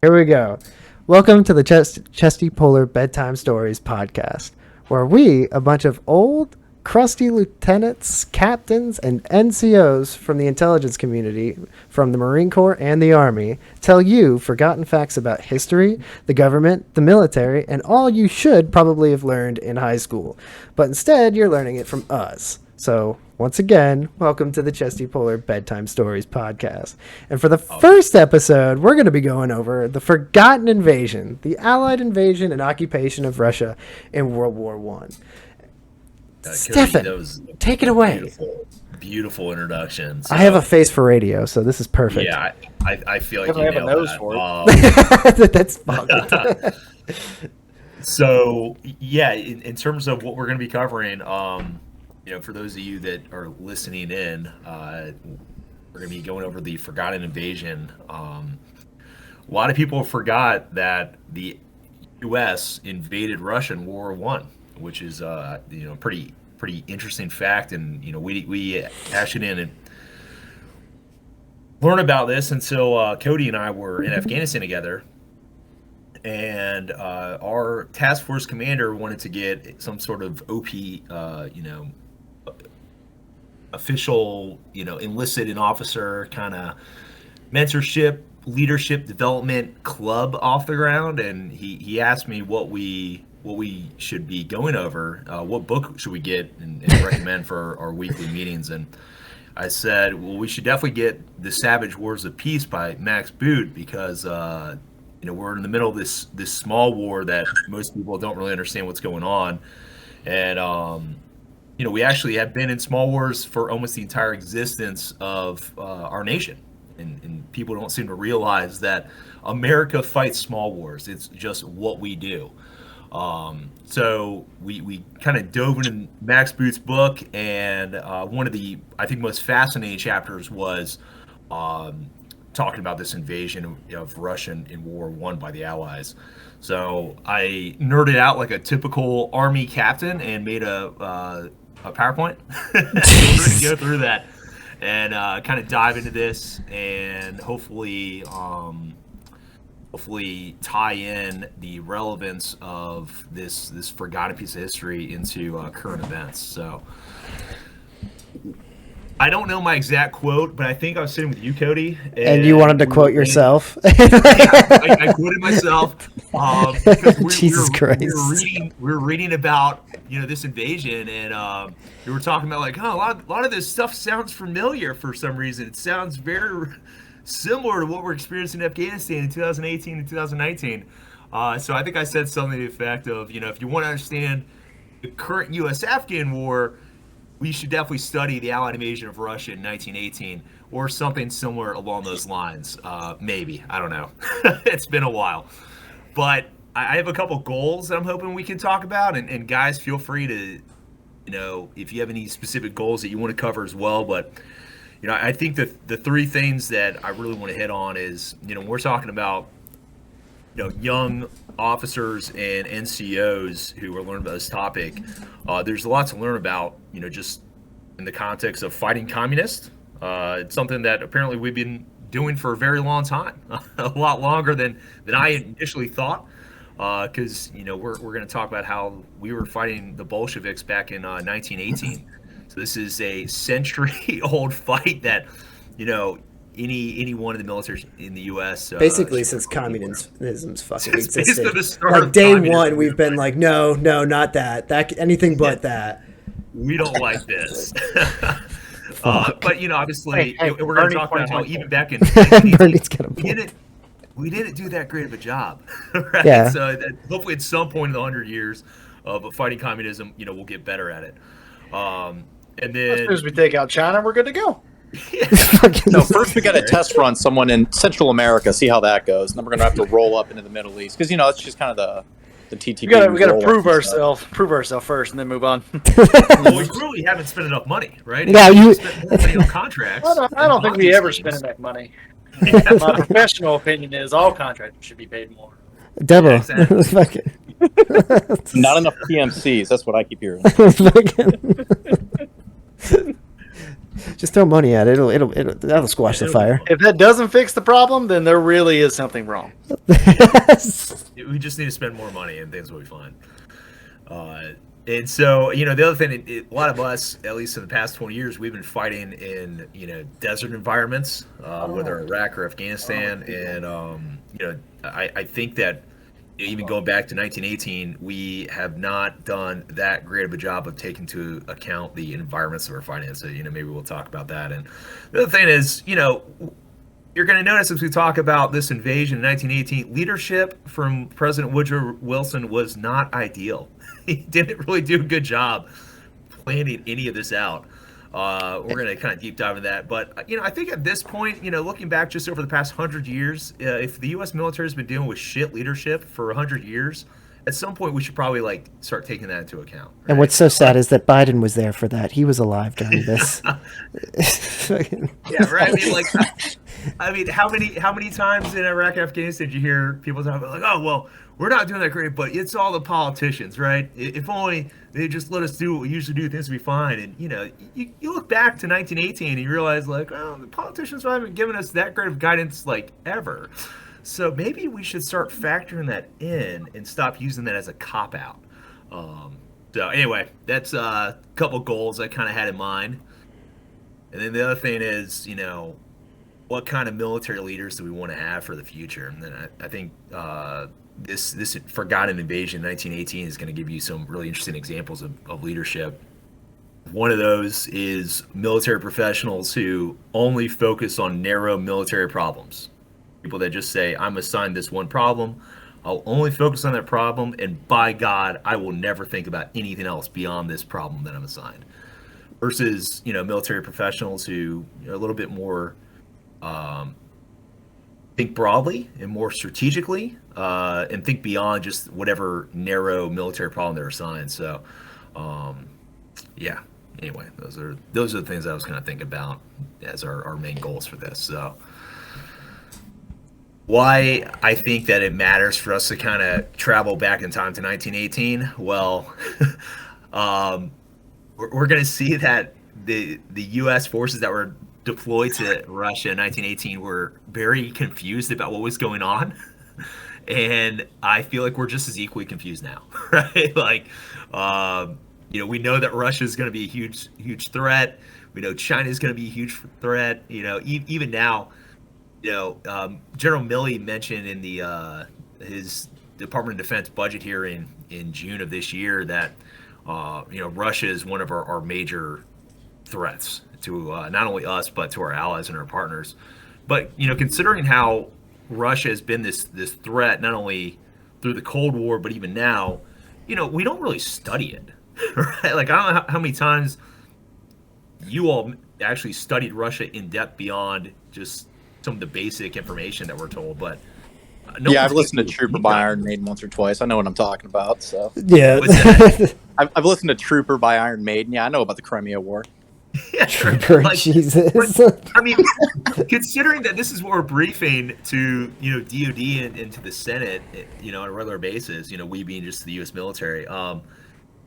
Here we go. Welcome to the Chesty Polar Bedtime Stories podcast, where we, a bunch of old, crusty lieutenants, captains, and NCOs from the intelligence community, from the Marine Corps and the Army, tell you forgotten facts about history, the government, the military, and all you should probably have learned in high school. But instead, you're learning it from us. So, once again, welcome to the Chesty Polar Bedtime Stories podcast. And for the first episode, we're going to be going over the forgotten invasion, the Allied invasion and occupation of Russia in World War I. Stefan, take it away. Beautiful introduction. So, I have a face for radio, so this is perfect. Yeah, I feel like you have a nose for it. That's fucked. So, yeah, in terms of what we're going to be covering, for those of you that are listening in, we're going to be going over the forgotten invasion. A lot of people forgot that the U.S. invaded Russia in World War I, which is pretty interesting fact, and we actually didn't learn about this until Cody and I were in Afghanistan together, and our task force commander wanted to get some sort of OP, official, enlisted and officer kind of mentorship, leadership development club off the ground, and he asked me what we should be going over, what book should we get and recommend for our weekly meetings. And I said, well, we should definitely get The Savage Wars of Peace by Max Boot, because we're in the middle of this small war that most people don't really understand what's going on. And we actually have been in small wars for almost the entire existence of our nation, and people don't seem to realize that America fights small wars. It's just what we do. So we kind of dove into Max Boot's book, and one of the, I think, most fascinating chapters was talking about this invasion of Russia in World War I by the Allies. So I nerded out like a typical Army captain and made a PowerPoint to go through that and kind of dive into this, and hopefully tie in the relevance of this forgotten piece of history into current events. So I don't know my exact quote, but I think I was sitting with you, Cody. And you wanted to quote yourself? Yeah, I quoted myself. Because Jesus Christ. We were reading about this invasion, and we were talking about like, a lot of this stuff sounds familiar for some reason. It sounds very similar to what we're experiencing in Afghanistan in 2018 and 2019. So I think I said something to the effect of, if you want to understand the current U.S.-Afghan war, we should definitely study the Allied invasion of Russia in 1918, or something similar along those lines. Maybe. I don't know. It's been a while. But I have a couple goals that I'm hoping we can talk about, and guys, feel free to, if you have any specific goals that you want to cover as well. But I think that the three things that I really want to hit on is, we're talking about, young officers and NCOs who are learning about this topic. There's a lot to learn about, just in the context of fighting communists. It's something that apparently we've been doing for a very long time, a lot longer than I initially thought. Because, we're going to talk about how we were fighting the Bolsheviks back in 1918. So this is a century-old fight that, any one of the military in the U.S. Basically, since communism's fucking existed. Like day one, we've been like, no, not that. Anything but that. We don't like this. But obviously, we're going to talk about how even back in 1918, we didn't do that great of a job, right? Yeah. So hopefully, at some point in the 100 years of fighting communism, we'll get better at it. And then, as soon as we take out China, we're good to go. No, first we got to test run someone in Central America, see how that goes, and then we're gonna have to roll up into the Middle East, because that's just kind of the TTP. We got to prove ourselves first, and then move on. Well, we really haven't spent enough money, right? Yeah, you spent more money on contracts. I don't think we ever spend enough money. My professional opinion is all contractors should be paid more. Deborah. Exactly. Fucking. Not enough PMCs. That's what I keep hearing. Just throw money at it. That'll squash the fire. If that doesn't fix the problem, then there really is something wrong. We just need to spend more money and things will be fine. And so, the other thing, a lot of us, at least in the past 20 years, we've been fighting in, desert environments, whether Iraq or Afghanistan. And, I think that even going back to 1918, we have not done that great of a job of taking into account the environments that we're fighting in. So, maybe we'll talk about that. And the other thing is, you're going to notice as we talk about this invasion in 1918, leadership from President Woodrow Wilson was not ideal. He didn't really do a good job planning any of this out. We're going to kind of deep dive into that. But, I think at this point, looking back just over the past 100 years, if the U.S. military has been dealing with shit leadership for 100 years, at some point we should probably start taking that into account. Right? And what's so sad is that Biden was there for that. He was alive during this. Yeah, right. I mean, how many times in Iraq, Afghanistan did you hear people talk about oh, well, we're not doing that great, but it's all the politicians, right? If only they just let us do what we usually do, things would be fine. And you look back to 1918 and you realize the politicians haven't given us that great of guidance ever. So maybe we should start factoring that in and stop using that as a cop-out. So anyway, that's a couple goals I kind of had in mind. And then the other thing is, what kind of military leaders do we want to have for the future? And then I think this forgotten invasion in 1918 is going to give you some really interesting examples of leadership. One of those is military professionals who only focus on narrow military problems. People that just say, I'm assigned this one problem, I'll only focus on that problem, and by God, I will never think about anything else beyond this problem that I'm assigned. Versus, military professionals who are a little bit more think broadly and more strategically, and think beyond just whatever narrow military problem they're assigned. So, yeah. Anyway, those are the things I was kind of thinking about as our main goals for this. So, why I think that it matters for us to kind of travel back in time to 1918? Well, we're going to see that the U.S. forces that were deployed to Russia in 1918 were very confused about what was going on. And I feel like we're just as equally confused now, right? We know that Russia is going to be a huge threat. We know China is going to be a huge threat. Even now, General Milley mentioned in his Department of Defense budget hearing in June of this year that Russia is one of our major threats to not only us but to our allies and our partners. But considering how Russia has been this threat not only through the Cold War but even now, we don't really study it, right? I don't know how many times you all actually studied Russia in depth beyond just some of the basic information that we're told, but I've listened to Trooper by Iron Maiden once or twice. I know what I'm talking about. So yeah, I've listened to Trooper by Iron Maiden. Yeah, I know about the Crimea War. Yeah, Trooper, Jesus. I mean, considering that this is what we're briefing to DoD and to the Senate, on a regular basis, we being just the U.S. military. How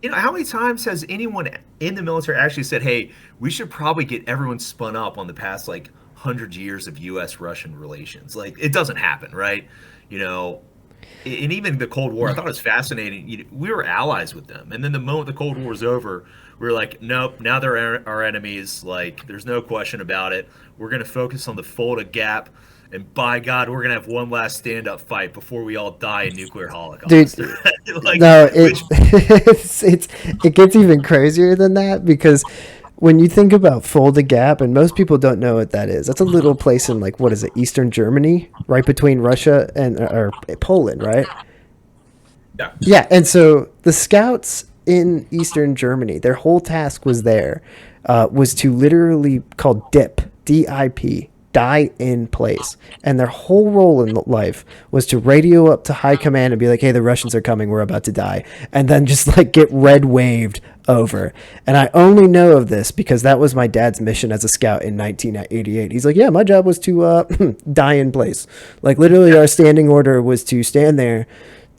many times has anyone in the military actually said, "Hey, we should probably get everyone spun up on the past 100 years of U.S.-Russian relations"? It doesn't happen, right? And even the Cold War, I thought it was fascinating. We were allies with them, and then the moment the Cold War was over, we were like, nope, now they're our enemies. There's no question about it. We're going to focus on the Fulda Gap, and by God, we're going to have one last stand-up fight before we all die in nuclear holocaust. Dude, it gets even crazier than that, because when you think about Fulda Gap, and most people don't know what that is, that's a little place in Eastern Germany, right between Russia and or Poland, right? Yeah. Yeah, and so the scouts in Eastern Germany, their whole task was to literally called DIP, D-I-P, die in place. And their whole role in life was to radio up to high command and be like, hey, the Russians are coming, we're about to die. And then just get red waved over. And I only know of this because that was my dad's mission as a scout in 1988. He's like, yeah, my job was to die in place. Literally our standing order was to stand there,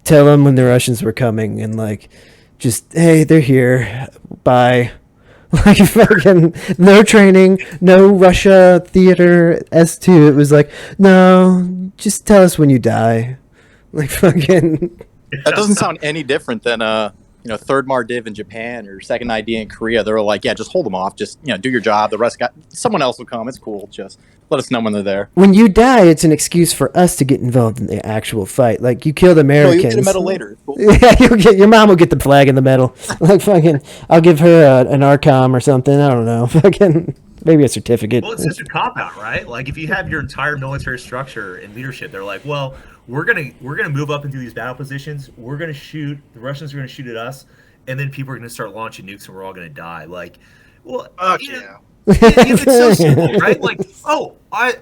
tell them when the Russians were coming, and just, hey, they're here, bye. Like fucking no training, no Russia theater S2. It was like, no, just tell us when you die. Like fucking. That doesn't sound any different than third Mardiv in Japan or second ID in Korea. They're like, yeah, just hold them off. Just do your job. The rest someone else will come. It's cool. Just let us know when they're there. When you die, it's an excuse for us to get involved in the actual fight. Like you killed Americans. No, you get a medal later. Cool. Yeah, your mom will get the flag and the medal. Like fucking, I'll give her an ARCOM or something. I don't know. Fucking. Maybe a certificate. Well, it's just a cop-out, right? Like, if you have your entire military structure and leadership, they're like, well, we're gonna move up into these battle positions. We're gonna shoot. The Russians are gonna shoot at us, and then people are gonna start launching nukes, and we're all gonna die. Like, well, it's so simple, right? Like,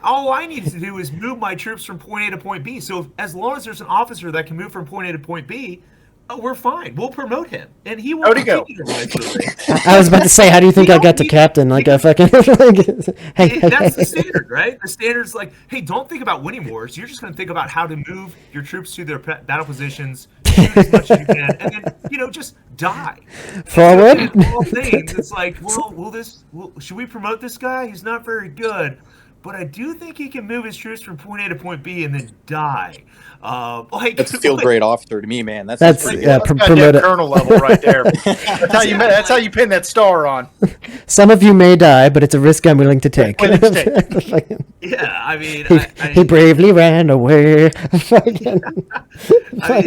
all I need to do is move my troops from point A to point B. So as long as there's an officer that can move from point A to point B, we're fine. We'll promote him, and he will. How'd he go? I was about to say, how do you think I got to captain? Like a fucking. That's the standard, right? The standard's like, hey, don't think about winning wars. You're just going to think about how to move your troops to their battle positions, shoot as much as you can, and then just die. Forward. All things. It's like, should we promote this guy? He's not very good. But I do think he can move his troops from point A to point B and then die. That's still great officer to me, man. That's promote colonel level right there. That's how you pin that star on. Some of you may die, but it's a risk I'm willing to take. Yeah, I mean, he bravely ran away.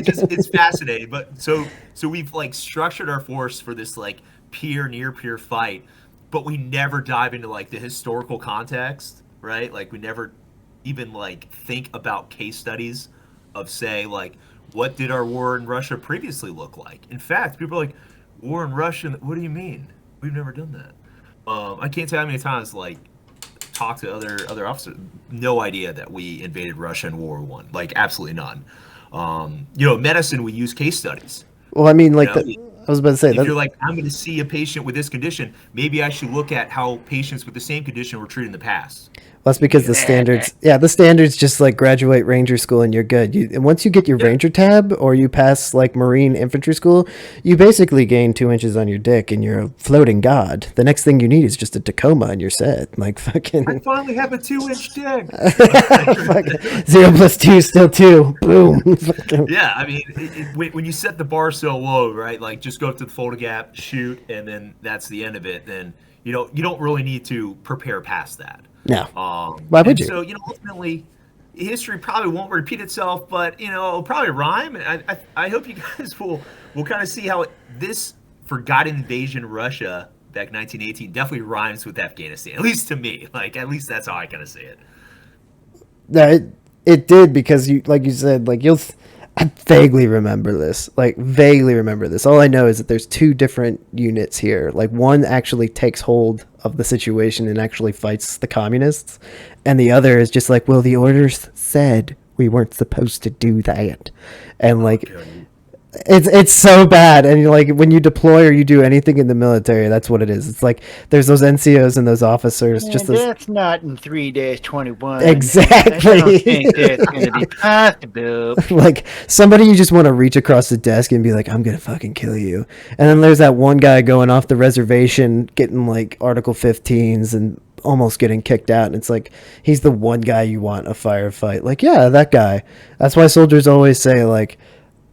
It's fascinating. But so we've structured our force for this near peer fight, but we never dive into the historical context. Right? Like we never even think about case studies of say what did our war in Russia previously look like? In fact, people are like, war in Russia, what do you mean? We've never done that. I can't tell how many times talk to other officers, no idea that we invaded Russia in World War I. Absolutely none. Medicine, we use case studies. Well, I mean, I was about to say, if you're I'm going to see a patient with this condition, maybe I should look at how patients with the same condition were treated in the past. Well, that's because the standards just graduate Ranger school and you're good. And once you get your Ranger tab or you pass Marine infantry school, you basically gain 2 inches on your dick and you're a floating god. The next thing you need is just a Tacoma and you're set. Fucking. I finally have a 2-inch dick. 0 + 2 is still 2. Boom. Yeah, I mean, when you set the bar so low, right? Just go up to the folding gap, shoot, and then that's the end of it. Then you don't really need to prepare past that. No. Why would you? So ultimately, history probably won't repeat itself, but it'll probably rhyme. And I hope you guys will kind of see how this forgotten invasion of Russia back in 1918 definitely rhymes with Afghanistan. At least to me, at least that's how I kind of see it. No, it did because you said I vaguely remember this. All I know is that there's 2 different units here. One actually takes hold of the situation and actually fights the communists. And the other is just well, the orders said we weren't supposed to do that. And it's so bad. And when you deploy or you do anything in the military, that's what it is. It's there's those NCOs and those officers. That's not in 3-21. Exactly. I don't think that's going to be possible. Somebody you just want to reach across the desk and be like, I'm going to fucking kill you. And then there's that one guy going off the reservation, getting Article 15s and almost getting kicked out. And it's he's the one guy you want a firefight. Yeah, that guy. That's why soldiers always say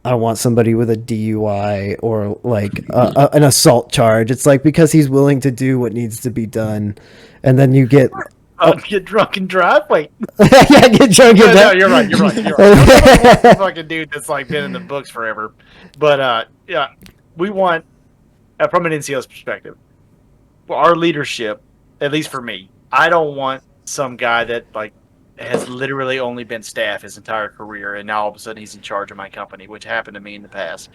I want somebody with a DUI or an assault charge. It's because he's willing to do what needs to be done. And then you get... get drunk and drive? Wait. Yeah, get drunk and drive. No, you're right. The fucking dude that's been in the books forever. But we want, from an NCO's perspective, our leadership, at least for me, I don't want some guy that has literally only been staff his entire career, and now all of a sudden he's in charge of my company, which happened to me in the past.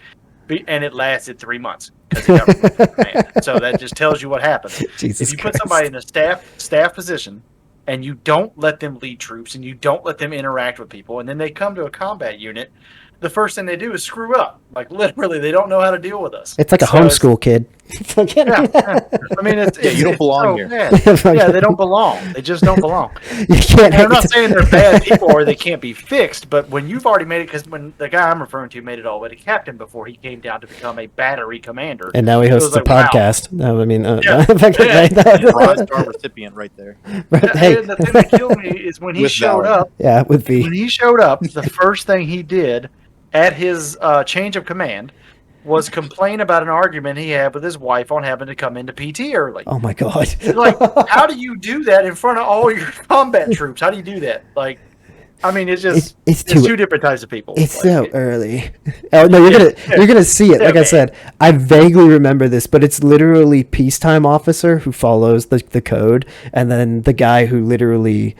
And it lasted 3 months because he got removed from command. So that just tells you what happens. If you put somebody in a staff position and you don't let them lead troops and you don't let them interact with people, and then they come to a combat unit, the first thing they do is screw up. Literally, they don't know how to deal with us. It's like a homeschool kid. So can't do Yeah, that. I mean, you don't belong so here. bad. Yeah, they don't belong. They just don't belong. You can't. And I'm not saying they're bad people or they can't be fixed, but when you've already made it, because when the guy I'm referring to made it all the way to captain before he came down to become a battery commander, And now he it hosts was a like, wow. podcast. No, I mean, Yeah. Bronze star recipient right there. Right, hey, And the thing that killed me is when he With showed valor. up. yeah, with V. When he showed up, the first thing he did at his change of command was complain about an argument he had with his wife on having to come into PT early. Oh my god! Like, how do you do that in front of all your combat troops? How do you do that? Like, I mean, it's just It's it's too- two different types of people. It's Like, so early. Oh no, you're gonna see it. Yeah, Like I man. said, I vaguely remember this, but it's literally peacetime officer who follows the code, and then the guy who literally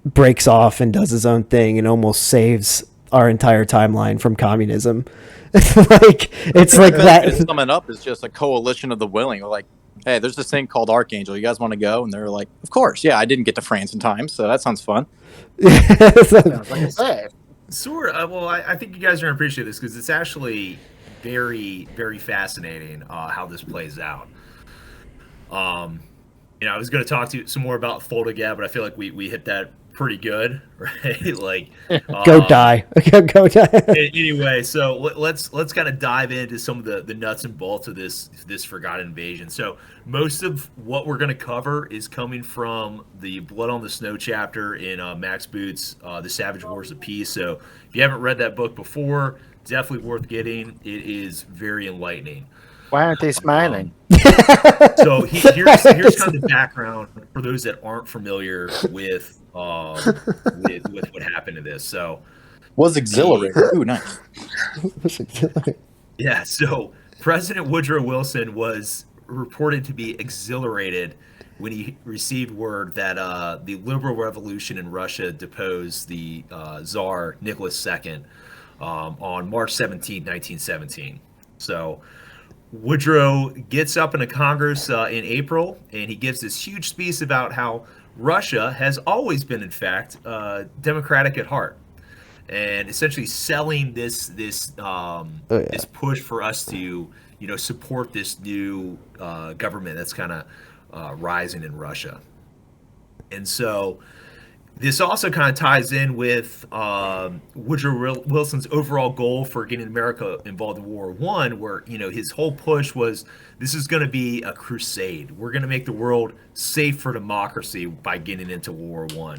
breaks off and does his own thing and almost saves our entire timeline from communism. It's like that. Sum it up is just a coalition of the willing. We're like, hey, there's this thing called Archangel. You guys want to go? And they're like, of course. Yeah, I didn't get to France in time, so that sounds fun. like I said, Sort of. Well, I think you guys are going to appreciate this because it's actually very, very fascinating how this plays out. I was going to talk to you some more about Foldagat, but I feel like we hit that pretty good, right? Like, Go die. Go die. Anyway, so let's kind of dive into some of the nuts and bolts of this forgotten invasion. So most of what we're going to cover is coming from the Blood on the Snow chapter in Max Boot's The Savage Wars of Peace. So if you haven't read that book before, definitely worth getting. It is very enlightening. why aren't they smiling? So here's kind of the background for those that aren't familiar with what happened to this. So Was exhilarating. Ooh, nice. yeah, so President Woodrow Wilson was reported to be exhilarated when he received word that the liberal revolution in Russia deposed the Tsar Nicholas II on March 17, 1917. So Woodrow gets up in a Congress in April, and he gives this huge speech about how Russia has always been, in fact, democratic at heart, and essentially selling this push for us to support this new government that's kind of rising in Russia. And so this also kind of ties in with Woodrow Wilson's overall goal for getting America involved in World War I, where his whole push was this is going to be a crusade. We're going to make the world safe for democracy by getting into World War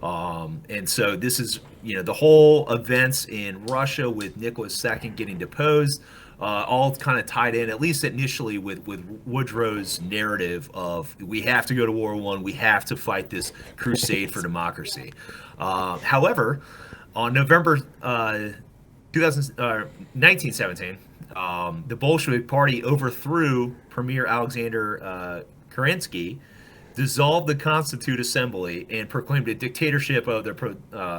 I. And so this is the whole events in Russia with Nicholas II getting deposed, all kind of tied in, at least initially, with Woodrow's narrative of we have to go to World War I, we have to fight this crusade for democracy. However, on November 1917, the Bolshevik Party overthrew Premier Alexander Kerensky, dissolved the Constituent Assembly, and proclaimed a dictatorship of the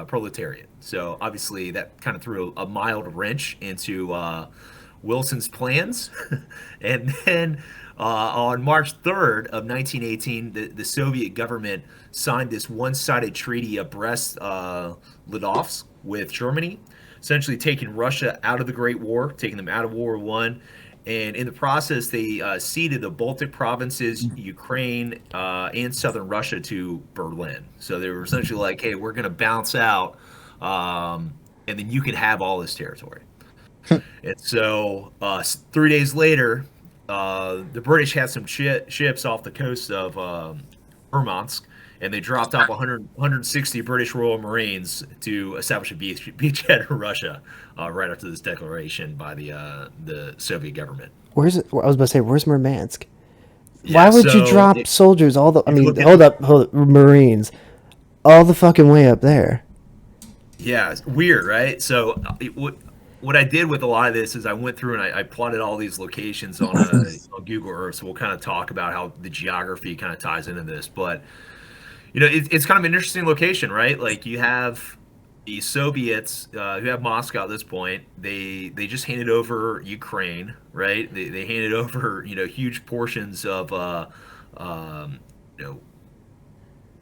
proletariat. So obviously that kind of threw a mild wrench into Wilson's plans. And then on March 3rd of 1918, the Soviet government signed this one-sided treaty of Brest-Litovsk with Germany, essentially taking Russia out of the Great War, taking them out of World War I. And in the process, they ceded the Baltic provinces, Ukraine, and southern Russia to Berlin. So they were essentially like, hey, we're going to bounce out, and then you can have all this territory. And so 3 days later, the British had some ships off the coast of Murmansk, and they dropped off 160 British Royal Marines to establish a beachhead in Russia right after this declaration by the Soviet government. Where's it? I was about to say, where's Murmansk? Yeah, Why would you so drop soldiers all the? I mean, look at- hold up, Marines, all the fucking way up there. Yeah, it's weird, right? So what I did with a lot of this is I went through and I plotted all these locations on Google Earth. So we'll kind of talk about how the geography kind of ties into this. But, it's kind of an interesting location, right? Like you have the Soviets who have Moscow at this point. They just handed over Ukraine, right? They handed over, huge portions of,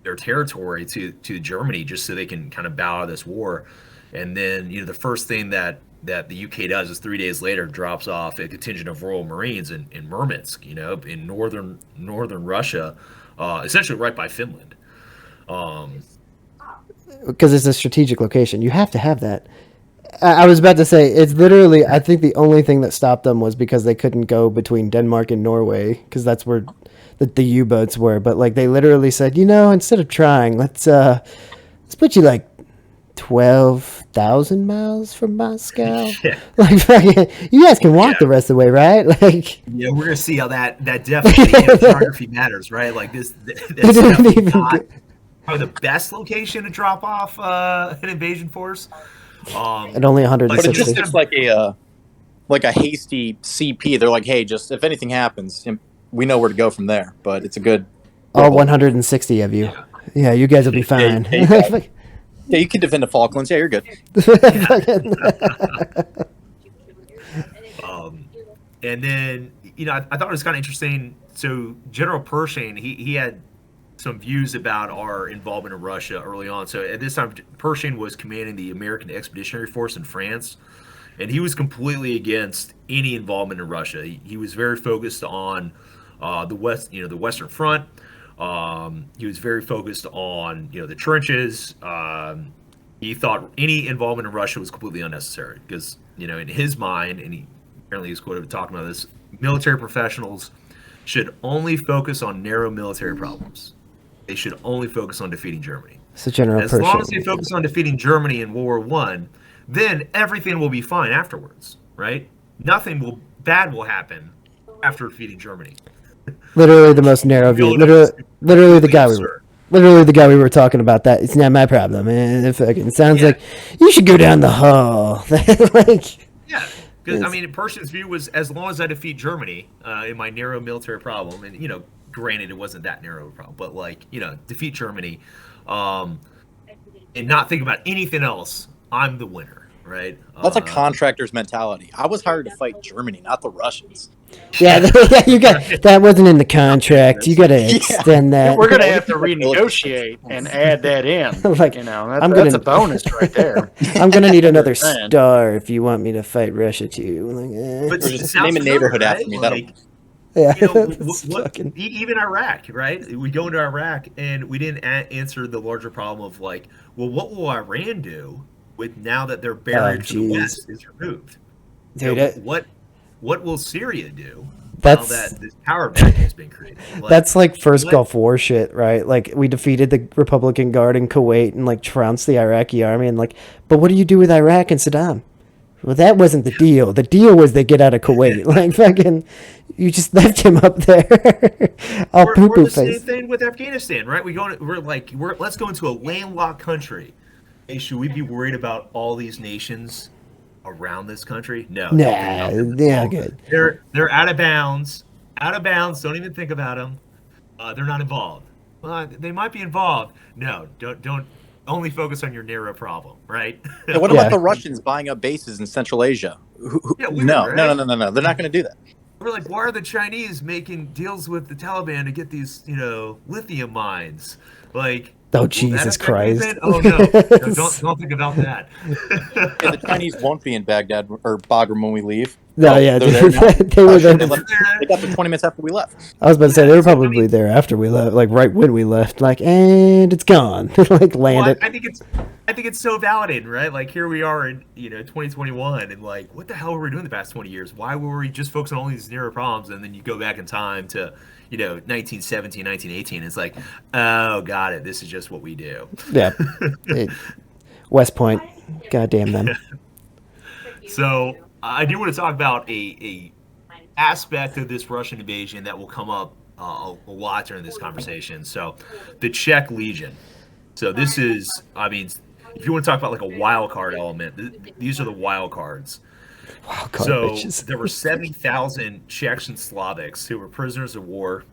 their territory to Germany just so they can kind of bow out of this war. And then, the first thing that that the UK does is 3 days later drops off a contingent of Royal Marines in Murmansk, in northern Russia, essentially right by Finland. Because it's a strategic location. You have to have that. I was about to say, it's literally, I think the only thing that stopped them was because they couldn't go between Denmark and Norway, because that's where the U-boats were. But like they literally said, instead of trying, let's put you like 12,000 miles from Moscow. Yeah. Like you guys can walk the rest of the way, right? Like yeah, we're gonna see how that definitely geography matters, right? Like this didn't even probably the best location to drop off an invasion force. At only But it 160. just looks like a hasty CP. They're like, hey, just if anything happens, we know where to go from there. But it's a good. All 160 of you. Yeah, you guys will be fine. Yeah, you can defend the Falklands. Yeah, you're good. And then I thought it was kind of interesting. So General Pershing, he had some views about our involvement in Russia early on. So at this time, Pershing was commanding the American Expeditionary Force in France, and he was completely against any involvement in Russia. He was very focused on the Western Front. He was very focused on the trenches. He thought any involvement in Russia was completely unnecessary because in his mind, and he apparently is quoted talking about this, military professionals should only focus on narrow military problems. They should only focus on defeating Germany. So General as Pershing. long as they focus on defeating Germany in World War I, then everything will be fine afterwards, right? Nothing bad will happen after defeating Germany. Literally the most narrow view. Literally the guy we were talking about. That it's not my problem. And it fucking sounds like you should go down the hall. Yeah, because Pershing's view was as long as I defeat Germany in my narrow military problem, and granted it wasn't that narrow a problem, but defeat Germany, and not think about anything else. I'm the winner, right? That's a contractor's mentality. I was hired to fight Germany, not the Russians. Yeah, you got that wasn't in the contract. You got to extend that. We're gonna have to renegotiate and add that in. That's a bonus right there. I'm gonna need another star if you want me to fight Russia too. But just name a neighborhood after me. Yeah, even Iraq, right? We go into Iraq and we didn't answer the larger problem of what will Iran do with now that their barrier to the West is removed? Dude, what will Syria do now that this power vacuum has been created? That's like first Gulf War shit, right? Like we defeated the Republican Guard in Kuwait and trounced the Iraqi army and but what do you do with Iraq and Saddam? Well, that wasn't the deal. The deal was they get out of Kuwait. You just left him up there. All poo-poo the face. Same thing with Afghanistan, right? Let's go into a landlocked country. Hey, should we be worried about all these nations around this country? No. Nah, yeah, good. They're out of bounds. Out of bounds. Don't even think about them. They're not involved. They might be involved. No, don't. Only focus on your narrow problem, right? Yeah, what about the Russians buying up bases in Central Asia? No. They're not going to do that. We're like, why are the Chinese making deals with the Taliban to get these, lithium mines? Oh, Jesus Christ. Oh, no. Don't think about that. Yeah, the Chinese won't be in Baghdad or Bagram when we leave. No, yeah. They're there now. They were there. They got there 20 minutes after we left. I was about to say, they were probably there after we left, right when we left. And it's gone. Landed. I think it's so validating, right? Here we are in, 2021, and what the hell were we doing the past 20 years? Why were we just focusing on all these narrow problems? And then you go back in time to 1917, 1918. It's oh, got it. This is just what we do. Yeah. West Point. Goddamn them. So I do want to talk about a aspect of this Russian invasion that will come up a lot during this conversation. So the Czech Legion. So this is, if you want to talk about a wild card element, these are the wild cards. So there were 70,000 Czechs and Slovaks who were prisoners of war,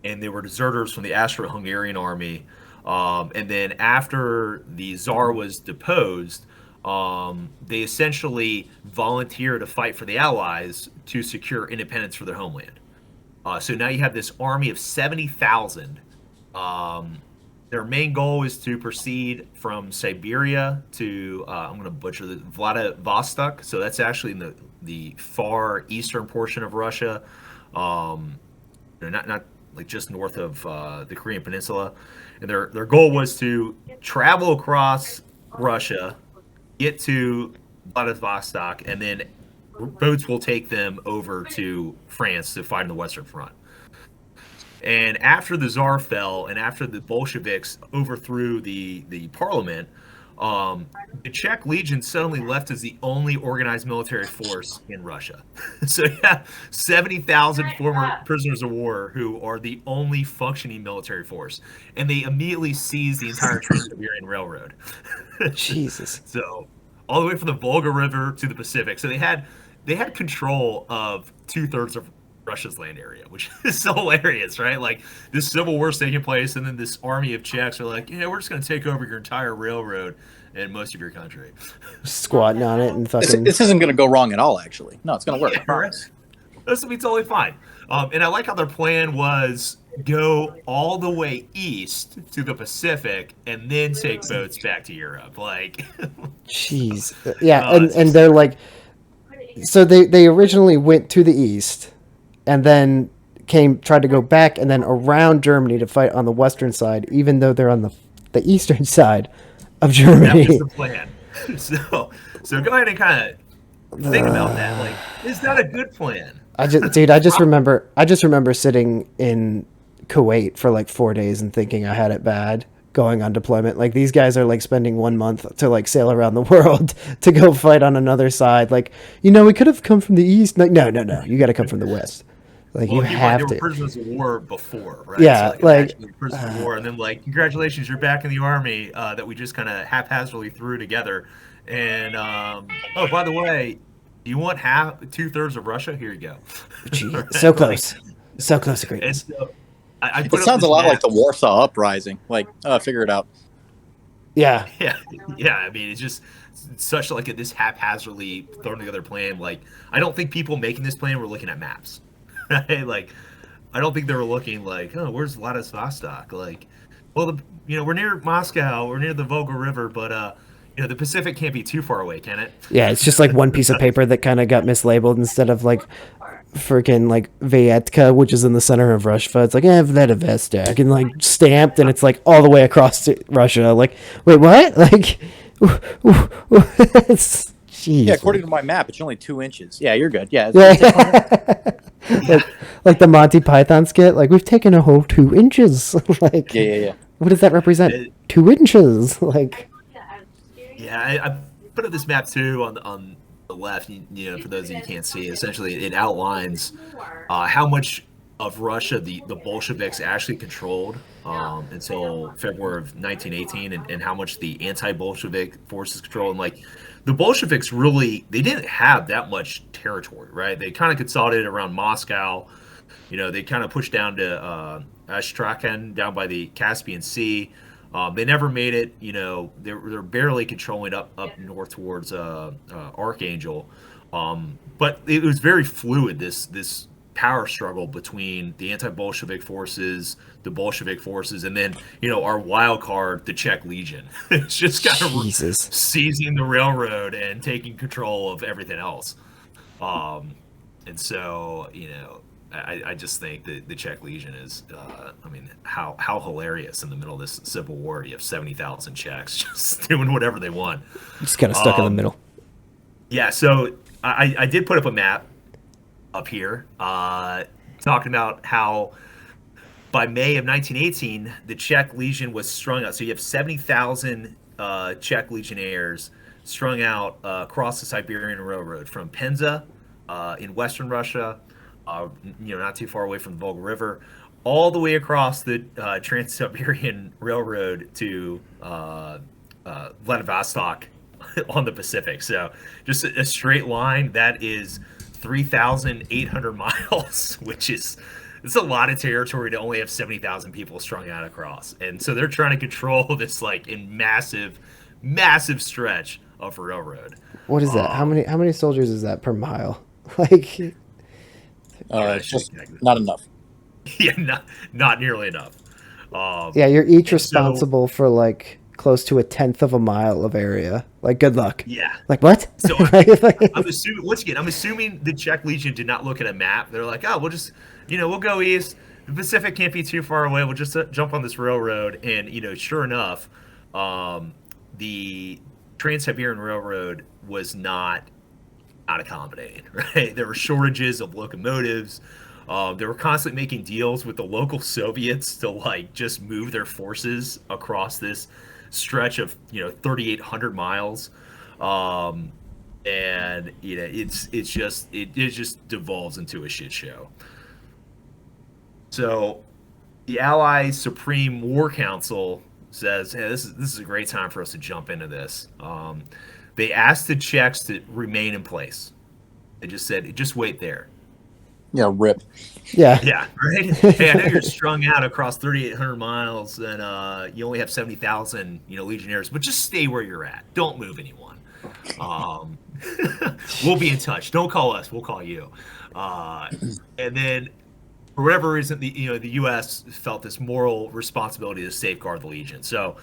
and they were deserters from the Austro-Hungarian army. And then after the Tsar was deposed, they essentially volunteered to fight for the Allies to secure independence for their homeland. So now you have this army of 70,000 their main goal is to proceed from Siberia to I'm going to butcher the Vladivostok. So that's actually in the far eastern portion of Russia, not like just north of the Korean Peninsula. And their goal was to travel across Russia, get to Vladivostok, and then boats will take them over to France to fight in the Western Front. And after the Tsar fell and after the Bolsheviks overthrew the parliament, the Czech Legion suddenly left as the only organized military force in Russia. So you have 70,000 former prisoners of war who are the only functioning military force. And they immediately seized the entire Trans-Siberian Railroad. Jesus. So all the way from the Volga River to the Pacific. So they had control of 2/3 of Russia's land area, which is so hilarious, right? Like this civil war's taking place, and then this army of Czechs are like, we're just going to take over your entire railroad and most of your country. Squatting on it and fucking. This isn't going to go wrong at all, actually. No, it's going to work. I promise. This will be totally fine. And I like how their plan was go all the way east to the Pacific and then take boats back to Europe. Like, jeez, yeah, and they're like, so they originally went to the east. And then tried to go back and then around Germany to fight on the western side, even though they're on the eastern side of Germany. That was the plan. So go ahead and kind of think about that. Like, is that a good plan? I just remember sitting in Kuwait for like 4 days and thinking I had it bad going on deployment. Like these guys are like spending 1 month to like sail around the world to go fight on another side. Like, we could have come from the east. Like, no, you got to come from the west. Like you have to. They were prisoners of war before, right? Yeah, so like prisoners of war, and then like, congratulations, you're back in the army that we just kind of haphazardly threw together. And oh, by the way, you want 2/3 of Russia? Here you go. Gee, so close, so close to greatness. So, it sounds a lot like the Warsaw Uprising. Like, figure it out. Yeah. I mean, it's just such like this haphazardly thrown together plan. Like, I don't think people making this plan were looking at maps. Right? Like, I don't think they were looking like, oh, where's Vladivostok? Like, well, we're near Moscow, we're near the Volga River, but the Pacific can't be too far away, can it? Yeah, it's just like one piece of paper that kind of got mislabeled instead of like freaking like Vyatka, which is in the center of Russia. It's like Vladivostok and like stamped, and it's like all the way across to Russia. Like, wait, what? Like, jeez. Yeah, according to my map, it's only 2 inches. Yeah, you're good. Yeah. Like the Monty Python skit. Like, we've taken a whole 2 inches. Like, yeah. What does that represent? 2 inches. Like, yeah, I put up this map too on the left. For those of you who can't see, essentially it outlines how much of Russia the Bolsheviks actually controlled until February of 1918, and how much the anti-Bolshevik forces controlled. And like, the Bolsheviks they didn't have that much territory, right? They kind of consolidated around Moscow. They kind of pushed down to Astrakhan, down by the Caspian Sea. They never made it. They're barely controlling up north towards Archangel. But it was very fluid, this power struggle between the anti-Bolshevik forces, the Bolshevik forces, and then our wild card, the Czech Legion. It's just kind of seizing the railroad and taking control of everything else. And so I just think that the Czech Legion is how hilarious in the middle of this civil war. You have 70,000 Czechs just doing whatever they want. Just kind of stuck in the middle. Yeah, so I did put up a map up here, talking about how by May of 1918, the Czech Legion was strung out. So you have 70,000 Czech Legionnaires strung out across the Siberian Railroad from Penza in western Russia, not too far away from the Volga River, all the way across the Trans-Siberian Railroad to Vladivostok on the Pacific. So just a straight line that is 3,800 miles, which it's a lot of territory to only have 70,000 people strung out across. And so they're trying to control this like in massive stretch of railroad. What is that? How many soldiers is that per mile? Like, it's just not enough. Yeah, not nearly enough. Yeah, you're each And responsible for like close to 1/10 of a mile of area. Like, good luck. Yeah. Like, what? So I'm assuming, once again, I'm assuming the Czech Legion did not look at a map. They're like, oh, we'll just, we'll go east. The Pacific can't be too far away. We'll just jump on this railroad. And, sure enough, the Trans-Siberian Railroad was not accommodating, right? There were shortages of locomotives. They were constantly making deals with the local Soviets to like just move their forces across this stretch of 3,800 miles, and it just devolves into a shit show. So the Allies Supreme War Council says, hey, this is a great time for us to jump into this. They asked the Czechs to remain in place. They just said, just wait there. Yeah, rip. Yeah. Yeah, right? Hey, I know you're strung out across 3,800 miles and you only have 70,000, legionnaires, but just stay where you're at. Don't move anyone. We'll be in touch. Don't call us. We'll call you. And then, for whatever reason, the U.S. felt this moral responsibility to safeguard the Legion. So,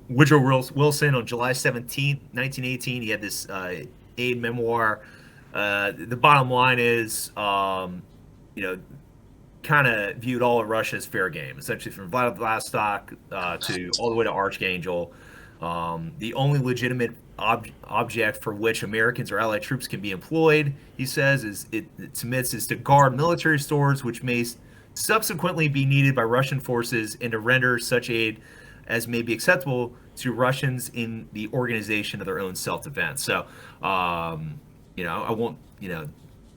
Woodrow Wilson, on July 17th, 1918, he had this aid memoir. The bottom line is, kind of viewed all of Russia as fair game, essentially from Vladivostok to all the way to Archangel. The only legitimate object for which Americans or Allied troops can be employed, he says, is to guard military stores, which may subsequently be needed by Russian forces, and to render such aid as may be acceptable to Russians in the organization of their own self-defense. So, I won't,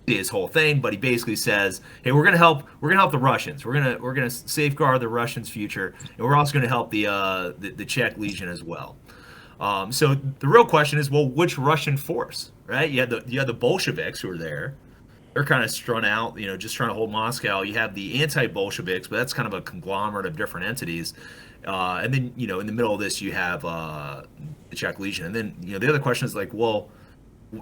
see his whole thing, but he basically says, hey, we're gonna help the Russians. We're gonna safeguard the Russians' future, and we're also gonna help the Czech Legion as well. So the real question is, well, which Russian force, right? You had the Bolsheviks who were there. They're kind of strung out, just trying to hold Moscow. You have the anti-Bolsheviks, but that's kind of a conglomerate of different entities. And then, in the middle of this, you have the Czech Legion. And then, the other question is like, well,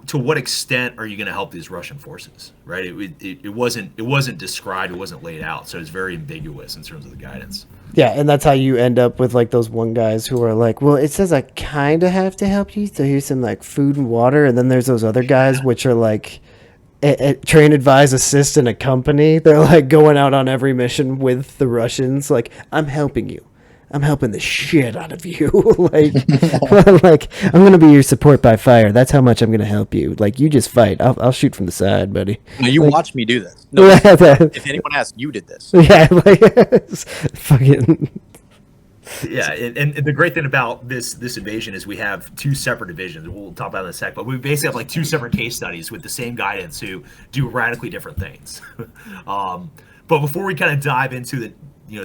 to what extent are you going to help these Russian forces, right? It wasn't described, it wasn't laid out, so it's very ambiguous in terms of the guidance. Yeah, and that's how you end up with like those one guys who are like, well, it says I kind of have to help you, so here's some like food and water, and then there's those other guys which are like train, advise, assist, and accompany. They're like going out on every mission with the Russians, like, I'm helping you. I'm helping the shit out of you. like I'm gonna be your support by fire. That's how much I'm gonna help you. Like, you just fight. I'll shoot from the side, buddy. No, you like, watch me do this. No, if anyone asks, you did this. Yeah, like fucking. Yeah, and the great thing about this invasion is we have two separate divisions. We'll talk about it in a sec, but we basically have like two separate case studies with the same guidance who do radically different things. But before we kind of dive into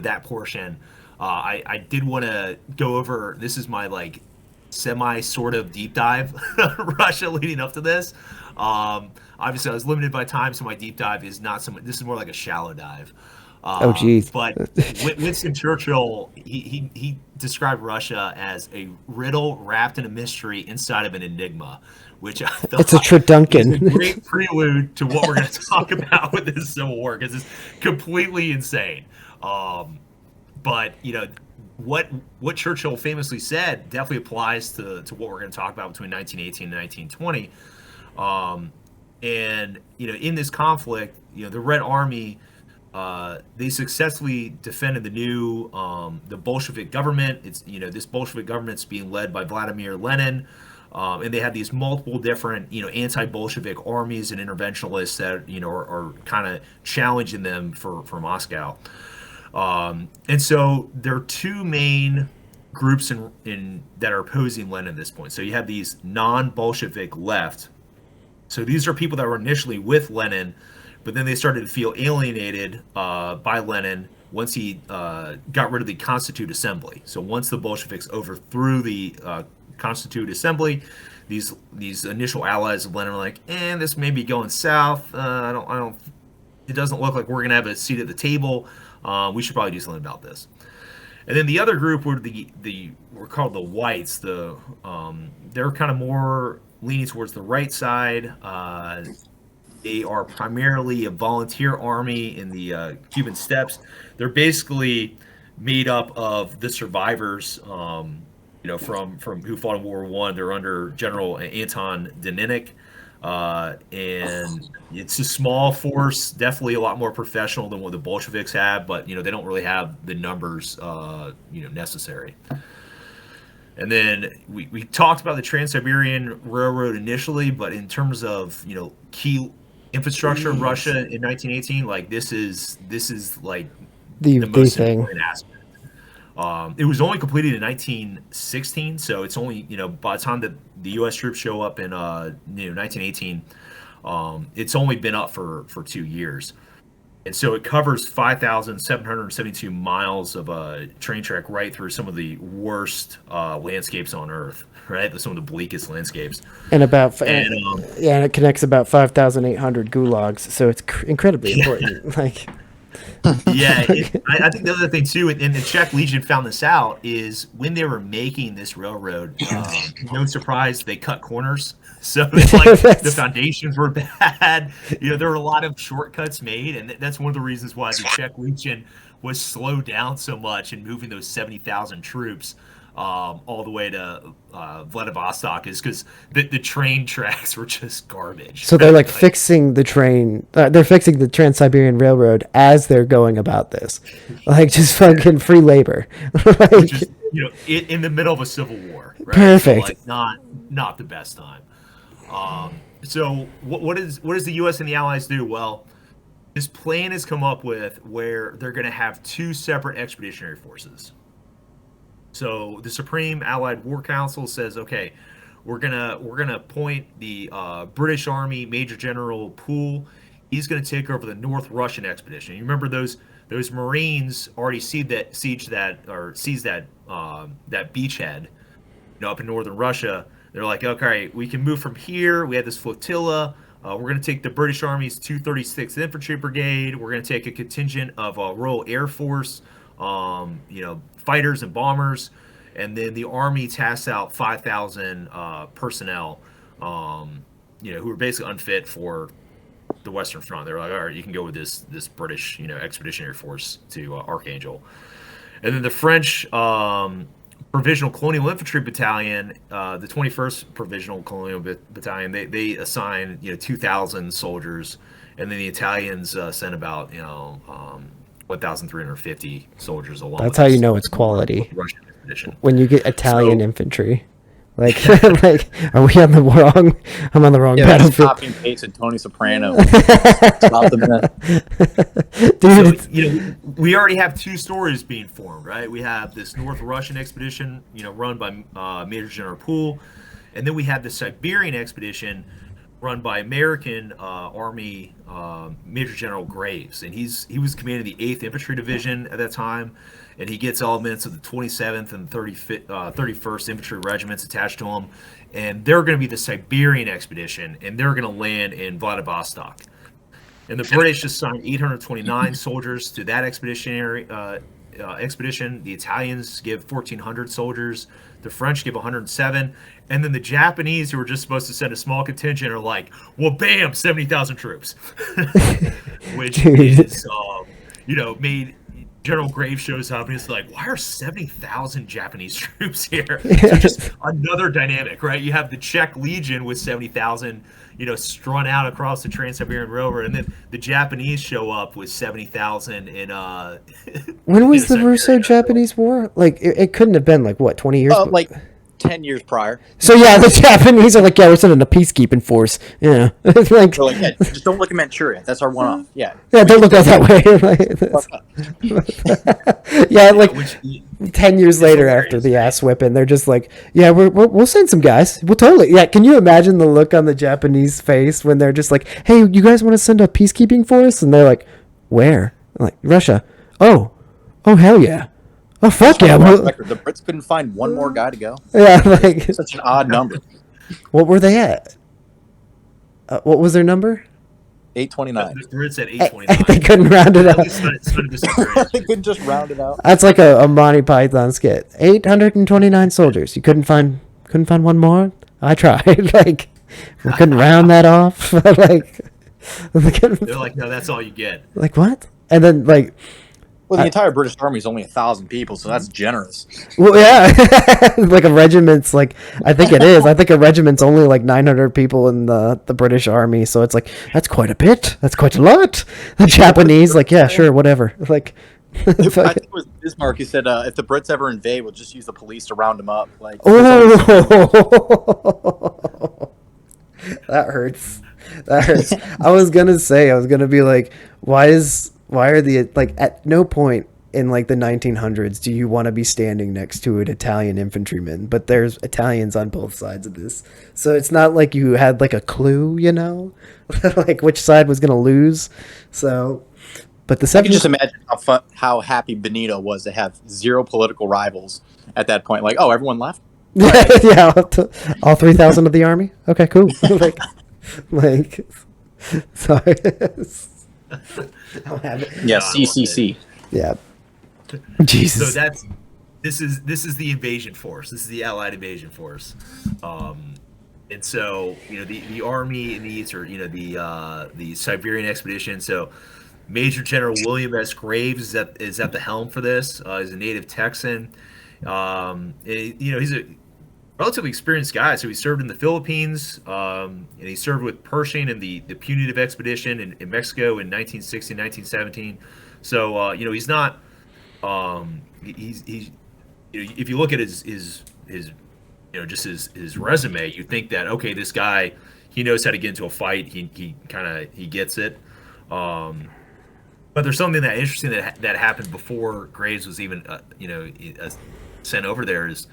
that portion. I did want to go over, this is my like semi sort of deep dive Russia leading up to this. Obviously I was limited by time, so my deep dive is not this is more like a shallow dive. Oh geez. But Winston Churchill, he described Russia as a riddle wrapped in a mystery inside of an enigma, which I thought it's a Triduncan. is a great prelude to what we're going to talk about with this Civil War, because it's completely insane. But what Churchill famously said definitely applies to what we're going to talk about between 1918 and 1920. And in this conflict, the Red Army, they successfully defended the Bolshevik government. It's this Bolshevik government's being led by Vladimir Lenin, and they have these multiple different anti-Bolshevik armies and interventionalists that are kind of challenging them for Moscow. And so there are two main groups that are opposing Lenin at this point. So you have these non-Bolshevik left. So these are people that were initially with Lenin, but then they started to feel alienated by Lenin once he got rid of the Constituent Assembly. So once the Bolsheviks overthrew the Constituent Assembly, these initial allies of Lenin were like, this may be going south. It doesn't look like we're going to have a seat at the table. We should probably do something about this. And then the other group were were called the Whites. They're kind of more leaning towards the right side. They are primarily a volunteer army in the Cuban steppes. They're basically made up of the survivors, from who fought in World War I. They're under General Anton Deninik. And it's a small force, definitely a lot more professional than what the Bolsheviks have, but they don't really have the numbers necessary. And then we talked about the Trans-Siberian Railroad initially, but in terms of key infrastructure in Russia in 1918, like this is like the most thing. important aspect. It was only completed in 1916, so it's only by the time that the U.S. troops show up in 1918, it's only been up for 2 years, and so it covers 5,772 miles of train track right through some of the worst landscapes on Earth, right? Some of the bleakest landscapes, and it connects about 5,800 gulags, so it's incredibly important. Like. Yeah, I think the other thing too, and the Czech Legion found this out, is when they were making this railroad, no surprise, they cut corners. So it's like the foundations were bad. There were a lot of shortcuts made, and that's one of the reasons why the Czech Legion was slowed down so much in moving those 70,000 troops all the way to Vladivostok, is because the train tracks were just garbage. So they're like fixing the train. They're fixing the Trans-Siberian Railroad as they're going about this, like just fucking free labor. Like, just, in the middle of a civil war. Right? Perfect. So, like, not the best time. So what does the U.S. and the Allies do? Well, this plan has come up with where they're going to have 2 separate expeditionary forces. So the Supreme Allied War Council says, okay, we're gonna appoint the British Army Major General Poole. He's gonna take over the North Russian expedition. You remember those Marines already seized that beachhead, up in northern Russia. They're like, okay, we can move from here. We have this flotilla. We're going to take the British Army's 236th Infantry Brigade. We're going to take a contingent of Royal Air Force, fighters and bombers, and then the Army tasks out 5,000 personnel, who are basically unfit for the Western Front. They're like, all right, you can go with this British, expeditionary force to Archangel. And then the French Provisional Colonial Infantry Battalion, the 21st Provisional Colonial Battalion, they assign 2,000 soldiers, and then the Italians sent about 1,350 soldiers along. That's how you know it's quality. Russian expedition. When you get Italian infantry. Like, are we on the wrong? I'm on the wrong battlefield. Copy and paste and Tony Soprano. Stop the Dude, so, we already have 2 stories being formed, right? We have this North Russian expedition, run by Major General Poole, and then we have the Siberian expedition run by American Army Major General Graves, and he was commanding the 8th Infantry Division at that time. And he gets elements of the 27th and 31st Infantry Regiments attached to him. And they're going to be the Siberian expedition, and they're going to land in Vladivostok. And the British assigned 829 soldiers to that expedition. The Italians give 1,400 soldiers. The French give 107. And then the Japanese, who were just supposed to send a small contingent, are like, well, bam, 70,000 troops. Which is, made... General Graves shows up and it's like, why are 70,000 Japanese troops here? So just another dynamic, right? You have the Czech Legion with 70,000, strung out across the Trans-Siberian Railroad, and then the Japanese show up with 70,000 in. When was the Russo-Japanese War? Like, it couldn't have been 20 years. Like 10 years prior. So yeah, the Japanese are like, yeah, we're sending a peacekeeping force. Yeah, like, yeah, just don't look at Manchuria. That's our one-off. Yeah. Yeah, don't look at that way. Yeah, 10 years later after the ass whipping, they're just like, yeah, we'll send some guys. We'll totally. Yeah, can you imagine the look on the Japanese face when they're just like, hey, you guys want to send a peacekeeping force? And they're like, where? I'm like, Russia. Oh, hell yeah. Oh, fuck yeah. The Brits couldn't find one more guy to go. Yeah, such an odd number. What were they at? What was their number? 829. The Brits at 829. They couldn't round it out. They couldn't just round it out. That's like a Monty Python skit. 829 soldiers. You couldn't find one more? I tried. We couldn't round that off. They're like, no, that's all you get. Like, what? And then, Well, Well, the entire British Army is only 1,000 people, so that's generous. Well, yeah, like a regiment's like, I think it is. I think a regiment's only like 900 people in the British Army, so it's like that's quite a bit. That's quite a lot. The Japanese, like, yeah, sure, whatever. Like, I think it was Bismarck who said, if the Brits ever invade, we'll just use the police to round them up. Like, oh, that hurts. That hurts. I was gonna be like, why are the, like, at no point in like the 1900s do you want to be standing next to an Italian infantryman, but there's Italians on both sides of this, so it's not like you had like a clue, like which side was gonna lose. So, but the I second, can just imagine how happy Benito was to have zero political rivals at that point. Like, oh, everyone left? yeah, all 3,000 of the army. Okay, cool. like, sorry. I don't have it. Yeah, CCC. Yeah. Jesus. So this is the invasion force. This is the Allied invasion force. And so, the army needs, or the Siberian Expedition. So Major General William S. Graves is at the helm for this. He's a native Texan. He's a relatively experienced guy. So he served in the Philippines, and he served with Pershing in the punitive expedition in Mexico in 1916, 1917. So he's not. He's if you look at his just his resume, you think that, okay, this guy, he knows how to get into a fight. He gets it. But there's something that interesting that happened before Graves was even sent over there. Is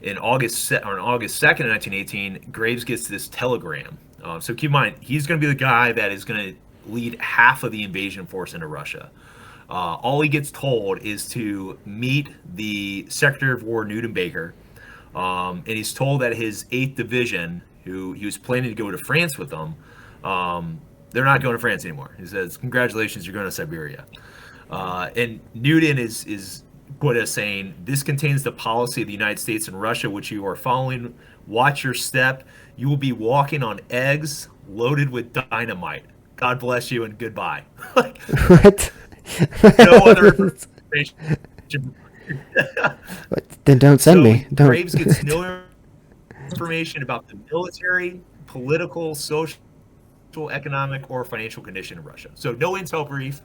on August 2nd, 1918, Graves gets this telegram. So keep in mind, he's going to be the guy that is going to lead half of the invasion force into Russia. All he gets told is to meet the Secretary of War, Newton Baker, and he's told that his 8th Division, who he was planning to go to France with them, they're not going to France anymore. He says, congratulations, you're going to Siberia. And Newton is quoted as saying, this contains the policy of the United States and Russia, which you are following. Watch your step. You will be walking on eggs loaded with dynamite. God bless you and goodbye. Like, what? No other information. Then don't send me. Don't. Graves gets no information about the military, political, social, economic, or financial condition in Russia. So no intel brief.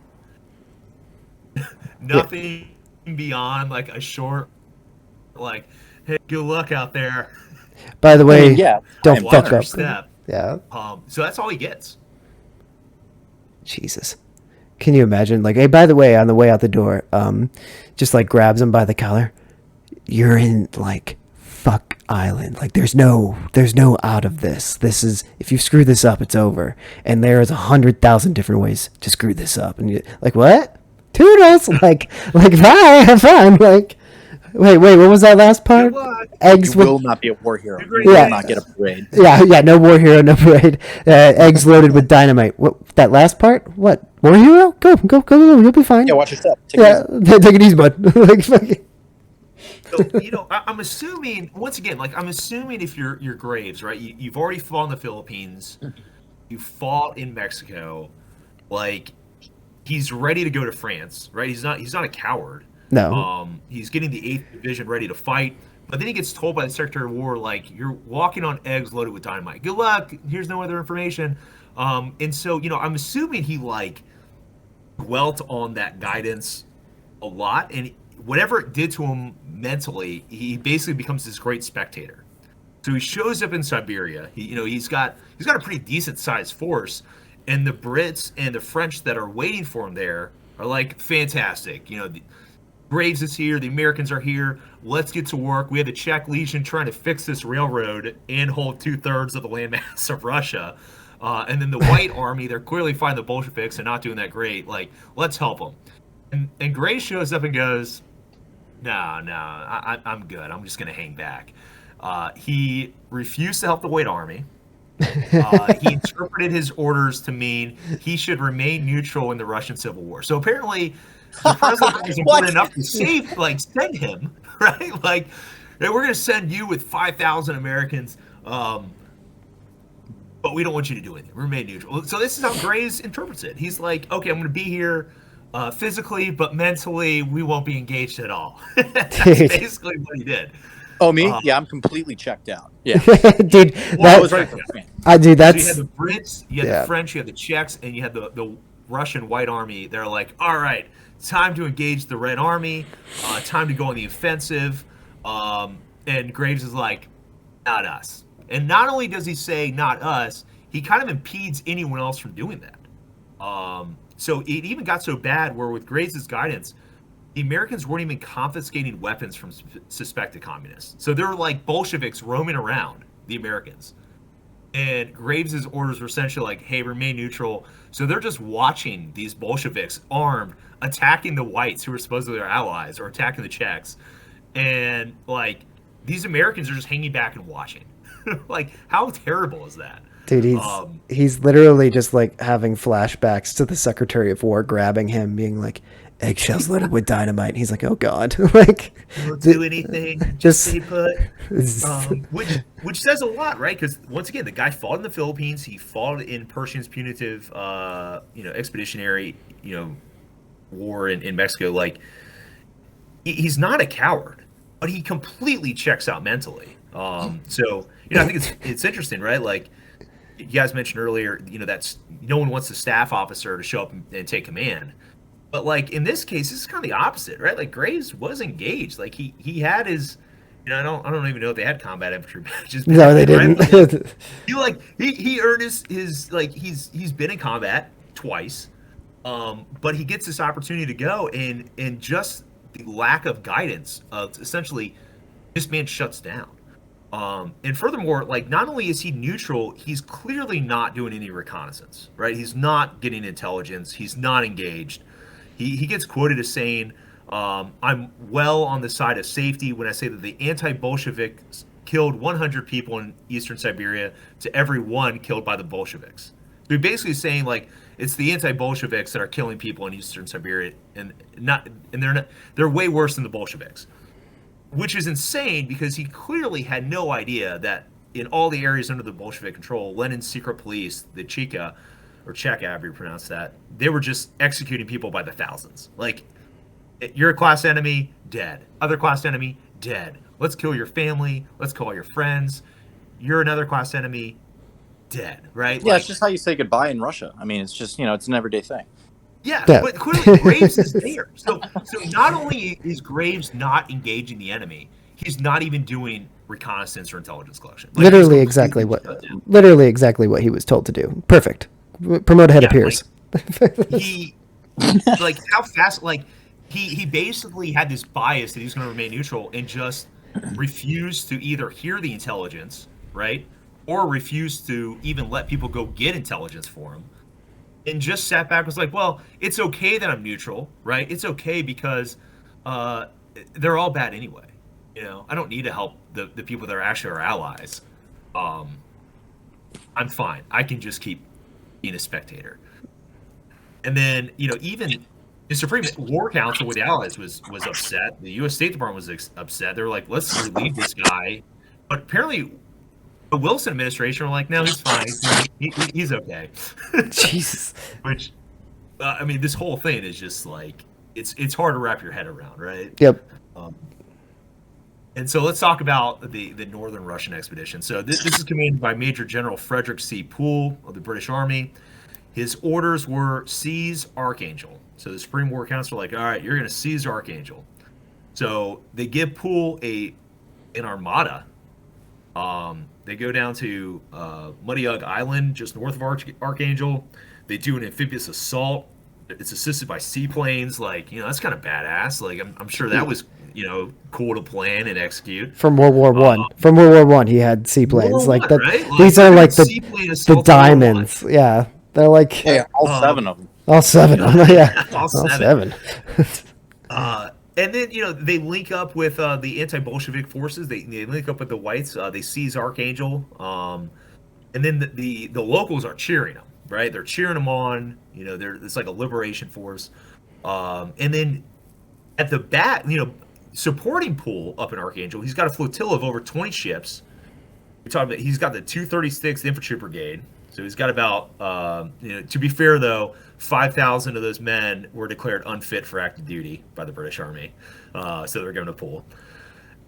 Nothing beyond like a short, like, hey, good luck out there. By the way, don't Watch fuck your up. step. Yeah. So that's all he gets. Jesus. Can you imagine? Like, hey, by the way, on the way out the door, just like grabs him by the collar. You're in like fuck island. Like, there's no out of this. This is, if you screw this up, it's over. And there is 100,000 different ways to screw this up. And you're like, what? Toodles. like bye, have fun. Like, wait, what was that last part? Eggs You will not be a war hero. You Yeah. will not get a parade. Yeah, no war hero, no parade. Eggs loaded with dynamite. What, that last part? What? War hero? Go, you'll be fine. Yeah, watch your step. Take it easy. Take it easy, bud. Like, fucking. So, I'm assuming, once again, like, I'm assuming if you're Graves, right? You've already fought in the Philippines. You fought in Mexico. Like, he's ready to go to France, right? He's not a coward. No. He's getting the 8th Division ready to fight. But then he gets told by the Secretary of War, like, you're walking on eggs loaded with dynamite. Good luck. Here's no other information. And so, I'm assuming he, like, dwelt on that guidance a lot. And whatever it did to him mentally, he basically becomes this great spectator. So he shows up in Siberia. He's got a pretty decent sized force. And the Brits and the French that are waiting for him there are like, fantastic. Graves is here. The Americans are here. Let's get to work. We have the Czech Legion trying to fix this railroad and hold 2/3 of the landmass of Russia. And then the White Army, they're clearly fighting the Bolsheviks and not doing that great. Like, let's help them. And Graves shows up and goes, no, I'm good. I'm just going to hang back. He refused to help the White Army. He interpreted his orders to mean he should remain neutral in the Russian Civil War. So apparently, the president was important enough to send him, right? Like, hey, we're going to send you with 5,000 Americans, but we don't want you to do anything. Remain neutral. So this is how Graves interprets it. He's like, okay, I'm going to be here. physically, but mentally, we won't be engaged at all. That's basically what he did. Oh, me? Yeah, I'm completely checked out. Yeah. Dude, Well, that, was right. dude, So that's you had the Brits, you had the French, you had the Czechs, and you had the Russian White Army. They're like, all right, time to engage the Red Army, time to go on the offensive. And Graves is like, not us. And not only does he say not us, he kind of impedes anyone else from doing that. So it even got so bad where with Graves' guidance, the Americans weren't even confiscating weapons from suspected communists. So there were like Bolsheviks roaming around the Americans. And Graves' orders were essentially like, hey, remain neutral. So they're just watching these Bolsheviks armed, attacking the whites who were supposedly their allies, or attacking the Czechs. And like, these Americans are just hanging back and watching. Like, how terrible is that? Dude, he's literally just like having flashbacks to the Secretary of War grabbing him, being like, eggshells loaded with dynamite. And he's like, oh god, like, don't do anything. Just stay put. Which says a lot, right? Because once again, the guy fought in the Philippines. He fought in Pershing's punitive, expeditionary, war in Mexico. Like, he's not a coward, but he completely checks out mentally. So I think it's interesting, right? Like, you guys mentioned earlier, that's no one wants the staff officer to show up and take command. But like in this case, this is kind of the opposite, right? Like Graves was engaged. Like he had his, I don't even know if they had combat infantry badges. No, they didn't. Right? He earned his like he's been in combat twice, but he gets this opportunity to go, and just the lack of guidance of essentially this man shuts down. And furthermore, like not only is he neutral, he's clearly not doing any reconnaissance, right? He's not getting intelligence. He's not engaged. He gets quoted as saying, I'm well on the side of safety when I say that the anti-Bolsheviks killed 100 people in eastern Siberia to every one killed by the Bolsheviks. So he's basically saying, like, it's the anti-Bolsheviks that are killing people in eastern Siberia, and they're way worse than the Bolsheviks. Which is insane because he clearly had no idea that in all the areas under the Bolshevik control, Lenin's secret police, the Cheka, or Czech, however you pronounce that, they were just executing people by the thousands. Like, you're a class enemy, dead. Other class enemy, dead. Let's kill your family. Let's kill all your friends. You're another class enemy, dead, right? Yeah, it's just how you say goodbye in Russia. I mean, it's just, it's an everyday thing. Yeah, but clearly Graves is there. So not only is Graves not engaging the enemy, he's not even doing reconnaissance or intelligence collection. Like, literally exactly what he was told to do. Perfect. Promote ahead appears. Like, he like how fast like he basically had this bias that he was going to remain neutral and just refused to either hear the intelligence, right, or refused to even let people go get intelligence for him. And just sat back and was like, well, it's okay that I'm neutral, right? It's okay because they're all bad anyway. I don't need to help the people that are actually our allies. I'm fine. I can just keep being a spectator. And then, even the Supreme War Council with the allies was upset. The U.S. State Department was upset. They were like, let's relieve this guy. But apparently the Wilson administration were like, no, he's fine. He's okay. Jesus. Which, this whole thing is just like, it's hard to wrap your head around, right? Yep. And so let's talk about the Northern Russian expedition. So this is commanded by Major General Frederick C. Poole of the British Army. His orders were seize Archangel. So the Supreme War Council were like, all right, you're going to seize Archangel. So they give Poole an armada. They go down to Muddyug Island, just north of Archangel. They do an amphibious assault. It's assisted by seaplanes. Like, that's kind of badass. Like, I'm sure that was, cool to plan and execute. From World War One. From World War One, he had seaplanes. Like that. Right? These are like the diamonds. Yeah, they're like all 7 of them. All 7 of them. Yeah, all 7. And then, they link up with the anti-Bolshevik forces. They link up with the whites. They seize Archangel. And then the locals are cheering them, right? They're cheering them on. It's like a liberation force. And then at the back, supporting Poole up in Archangel, he's got a flotilla of over 20 ships. We're talking about, he's got the 236th Infantry Brigade, So he's got about, to be fair though, 5,000 of those men were declared unfit for active duty by the British Army, so they're going to Poole.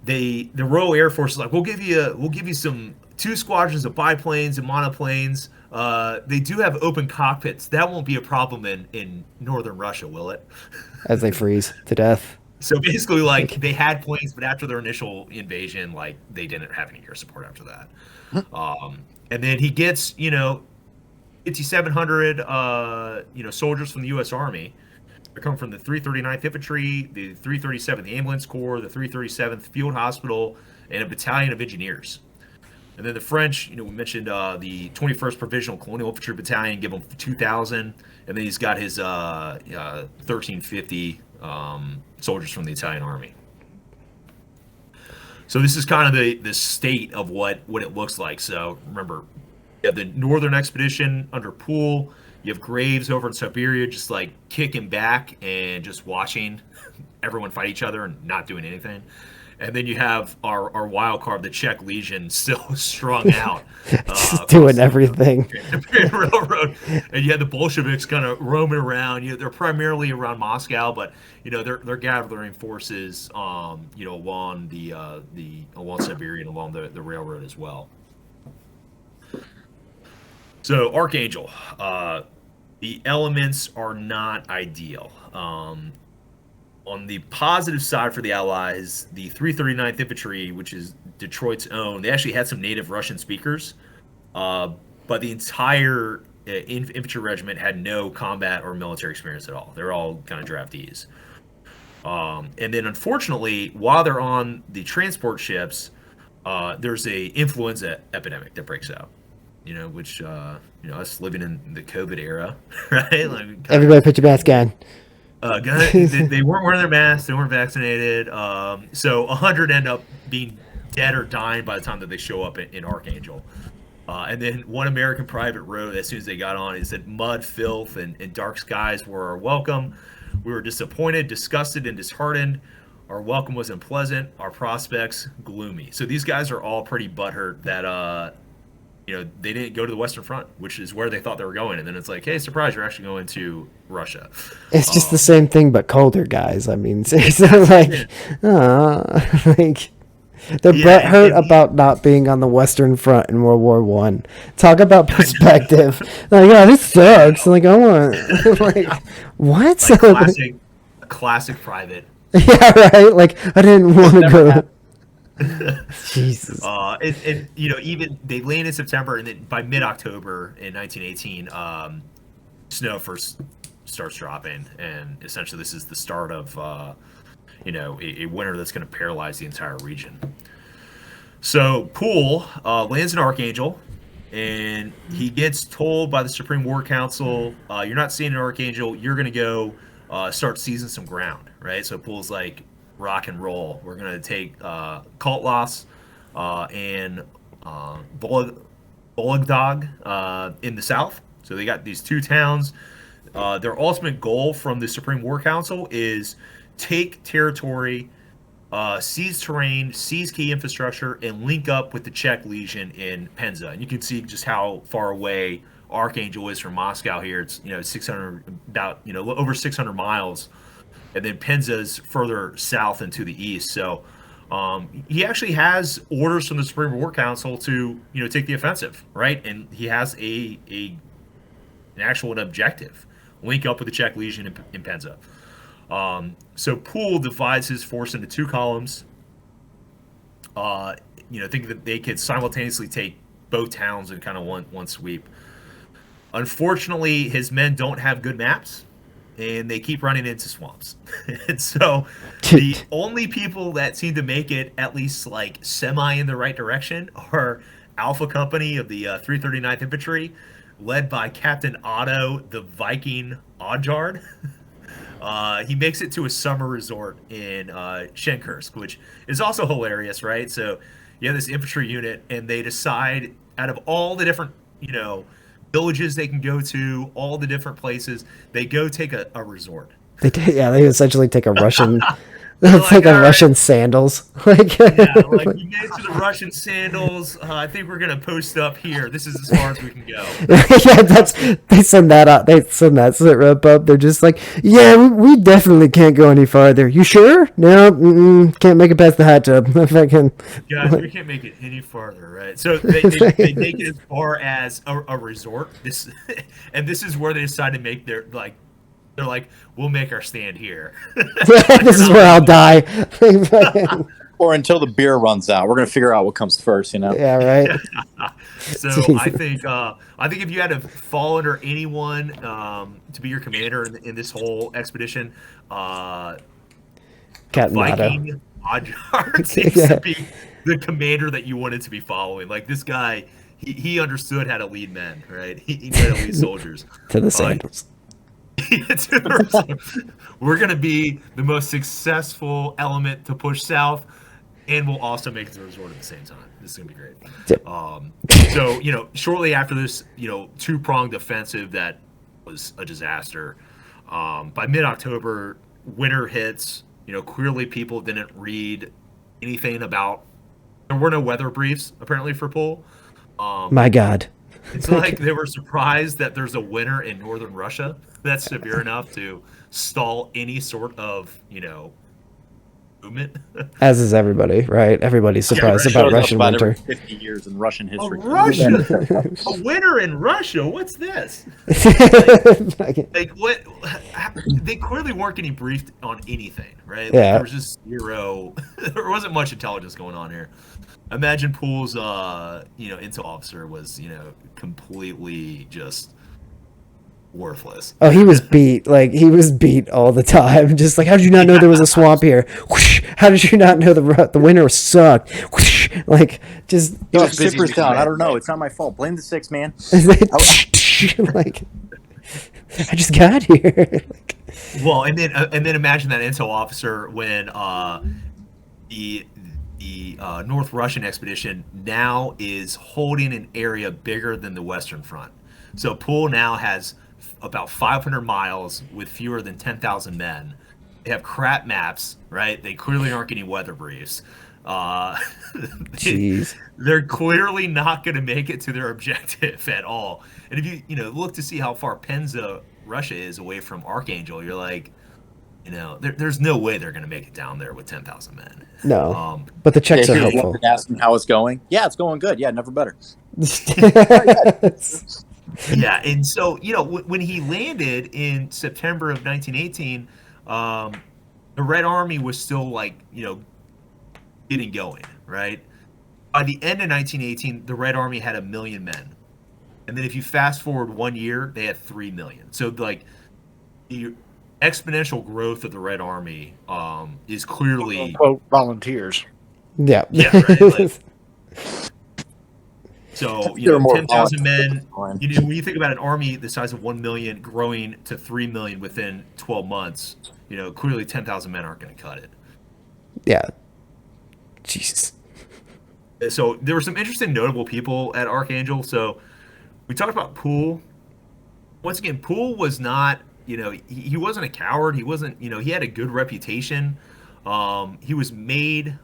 The Royal Air Force is like, we'll give you some 2 squadrons of biplanes and monoplanes. They do have open cockpits. That won't be a problem in northern Russia, will it? As they freeze to death. So basically, like, they had planes, but after their initial invasion, like, they didn't have any air support after that. And then he gets, 5,700, soldiers from the U.S. Army. They come from the 339th Infantry, the 337th Ambulance Corps, the 337th Field Hospital, and a battalion of engineers. And then the French, we mentioned the 21st Provisional Colonial Infantry Battalion, give him 2,000. And then he's got his 1,350 soldiers from the Italian Army. So this is kind of the state of what it looks like. So remember, you have the Northern Expedition under Poole. You have Graves over in Siberia just like kicking back and just watching everyone fight each other and not doing anything. And then you have our wild card, the Czech Legion, still strung out. Just doing everything. Railroad. And you had the Bolsheviks kind of roaming around. They're primarily around Moscow, but they're gathering forces along along Siberia and along the railroad as well. So Archangel, the elements are not ideal. On the positive side for the Allies, the 339th Infantry, which is Detroit's own, they actually had some native Russian speakers, but the entire infantry regiment had no combat or military experience at all. They're all kind of draftees. And then, unfortunately, while they're on the transport ships, there's a influenza epidemic that breaks out. Which us living in the COVID era, right? Like, everybody put your mask on. They weren't wearing their masks. They weren't vaccinated. So 100 end up being dead or dying by the time that they show up in Archangel. And then one American private wrote as soon as they got on, it said, "Mud, filth, and dark skies were our welcome. We were disappointed, disgusted, and disheartened. Our welcome was unpleasant. Our prospects gloomy." So these guys are all pretty butthurt that they didn't go to the Western Front, which is where they thought they were going. And then it's like, hey, surprise, you're actually going to Russia. It's just the same thing, but colder, guys. I mean, seriously, they're butthurt about not being on the Western Front in World War One. Talk about perspective. Like, oh, this sucks. Like, I want, like, what? Like classic private. Yeah, right. Like, I didn't want to go. Jesus. Even they land in September, and then by mid-October in 1918, snow first starts dropping, and essentially this is the start of a winter that's going to paralyze the entire region. So Poole lands in Archangel, and he gets told by the Supreme War Council, "You're not staying in Archangel. You're going to go start seizing some ground." Right. So Poole's like, rock and roll. We're going to take Kaltlos and Bologdag in the south. So they got these 2 towns. Their ultimate goal from the Supreme War Council is take territory, seize terrain, seize key infrastructure, and link up with the Czech Legion in Penza. And you can see just how far away Archangel is from Moscow here. It's 600, about over 600 miles. And then Penza's further south and to the east. So he actually has orders from the Supreme War Council to take the offensive, right? And he has an actual objective: link up with the Czech Legion in Penza. So Poole divides his force into 2 columns. Thinking that they could simultaneously take both towns in kind of one sweep. Unfortunately, his men don't have good maps, and they keep running into swamps. And so the only people that seem to make it at least like semi in the right direction are Alpha Company of the 339th Infantry, led by Captain Otto the Viking Odjard. He makes it to a summer resort in Shenkursk, which is also hilarious, right? So you have this infantry unit, and they decide out of all the different, villages they can go to, all the different places, they go take a resort. They essentially take a Russian It's like a all right, Russian sandals. Like, yeah, like we made it to the Russian sandals. I think we're gonna post up here. This is as far as we can go. yeah, they send that out. They send that sit rep up. They're just like, yeah, we definitely can't go any farther. You sure? No, can't make it past the hot tub. If I can. Guys, we can't make it any farther, right? So they make it as far as a resort. This is where they decide to make their like. They're like, we'll make our stand here. This is where I'll die. Or until the beer runs out. We're gonna figure out what comes first, you know. Yeah, right. So I think if you had to fall under anyone to be your commander in this whole expedition, Captain Viking Oddjar seems to be the commander that you wanted to be following. Like this guy, he understood how to lead men, right? He knew how to lead soldiers. To the sandals. We're going to be the most successful element to push south, and we'll also make it to the resort at the same time. This is going to be great. Yep. So, shortly after this, two-pronged offensive that was a disaster, by mid-October, winter hits. Clearly people didn't read anything about. There were no weather briefs, apparently, for Poole. My God. It's like they were surprised that there's a winter in northern Russia that's severe enough to stall any sort of, movement. As is everybody, right? Everybody's surprised Russia about Russian about winter. every 50 years in Russian history. A winter in Russia? What's this? Like what? They clearly weren't getting briefed on anything, right? Like, Yeah. there was just zero. There wasn't much intelligence going on here. Imagine Poole's, intel officer was, completely just worthless. Oh, he was beat. Like, he was beat all the time. Just like, how did you not know there was a swamp here? Whoosh, how did you not know the winter sucked? Whoosh, like, just... Yo, Zipper's down. I don't know. It's not my fault. Blame the 6, man. like, I just got here. Like, Well, and then imagine that intel officer when the North Russian expedition now is holding an area bigger than the Western Front. So Poole now has about 500 miles with fewer than 10,000 men. They have crap maps, right? They clearly aren't getting weather briefs. Jeez. They're clearly not going to make it to their objective at all. And if you look to see how far Penza, Russia is away from Archangel, you're like, there's no way they're going to make it down there with 10,000 men. No, but the Czechs are helpful. Asking how it's going. Yeah, it's going good. Yeah, never better. Yeah, and so when he landed in September of 1918, the Red Army was still getting going, right? By the end of 1918, the Red Army had 1 million men, and then if you fast forward 1 year, they had 3 million. So the exponential growth of the Red Army is clearly quote volunteers. Yeah. Yeah, right. So 10,000 men. When you think about an army the size of 1 million growing to 3 million within 12 months, clearly 10,000 men aren't going to cut it. Yeah. Jesus. So there were some interesting, notable people at Archangel. So we talked about Poole. Once again, Poole was not, he wasn't a coward. He wasn't, he had a good reputation. He was made.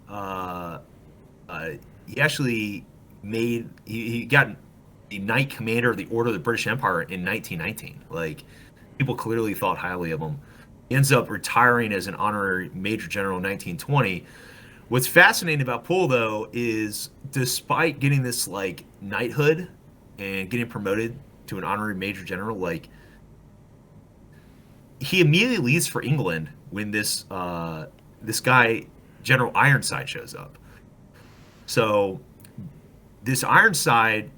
He actually made. He got the Knight Commander of the Order of the British Empire in 1919. Like, people clearly thought highly of him. He ends up retiring as an honorary Major General in 1920. What's fascinating about Poole, though, is despite getting this knighthood and getting promoted to an honorary Major General, he immediately leaves for England when this guy General Ironside shows up. So this Ironside,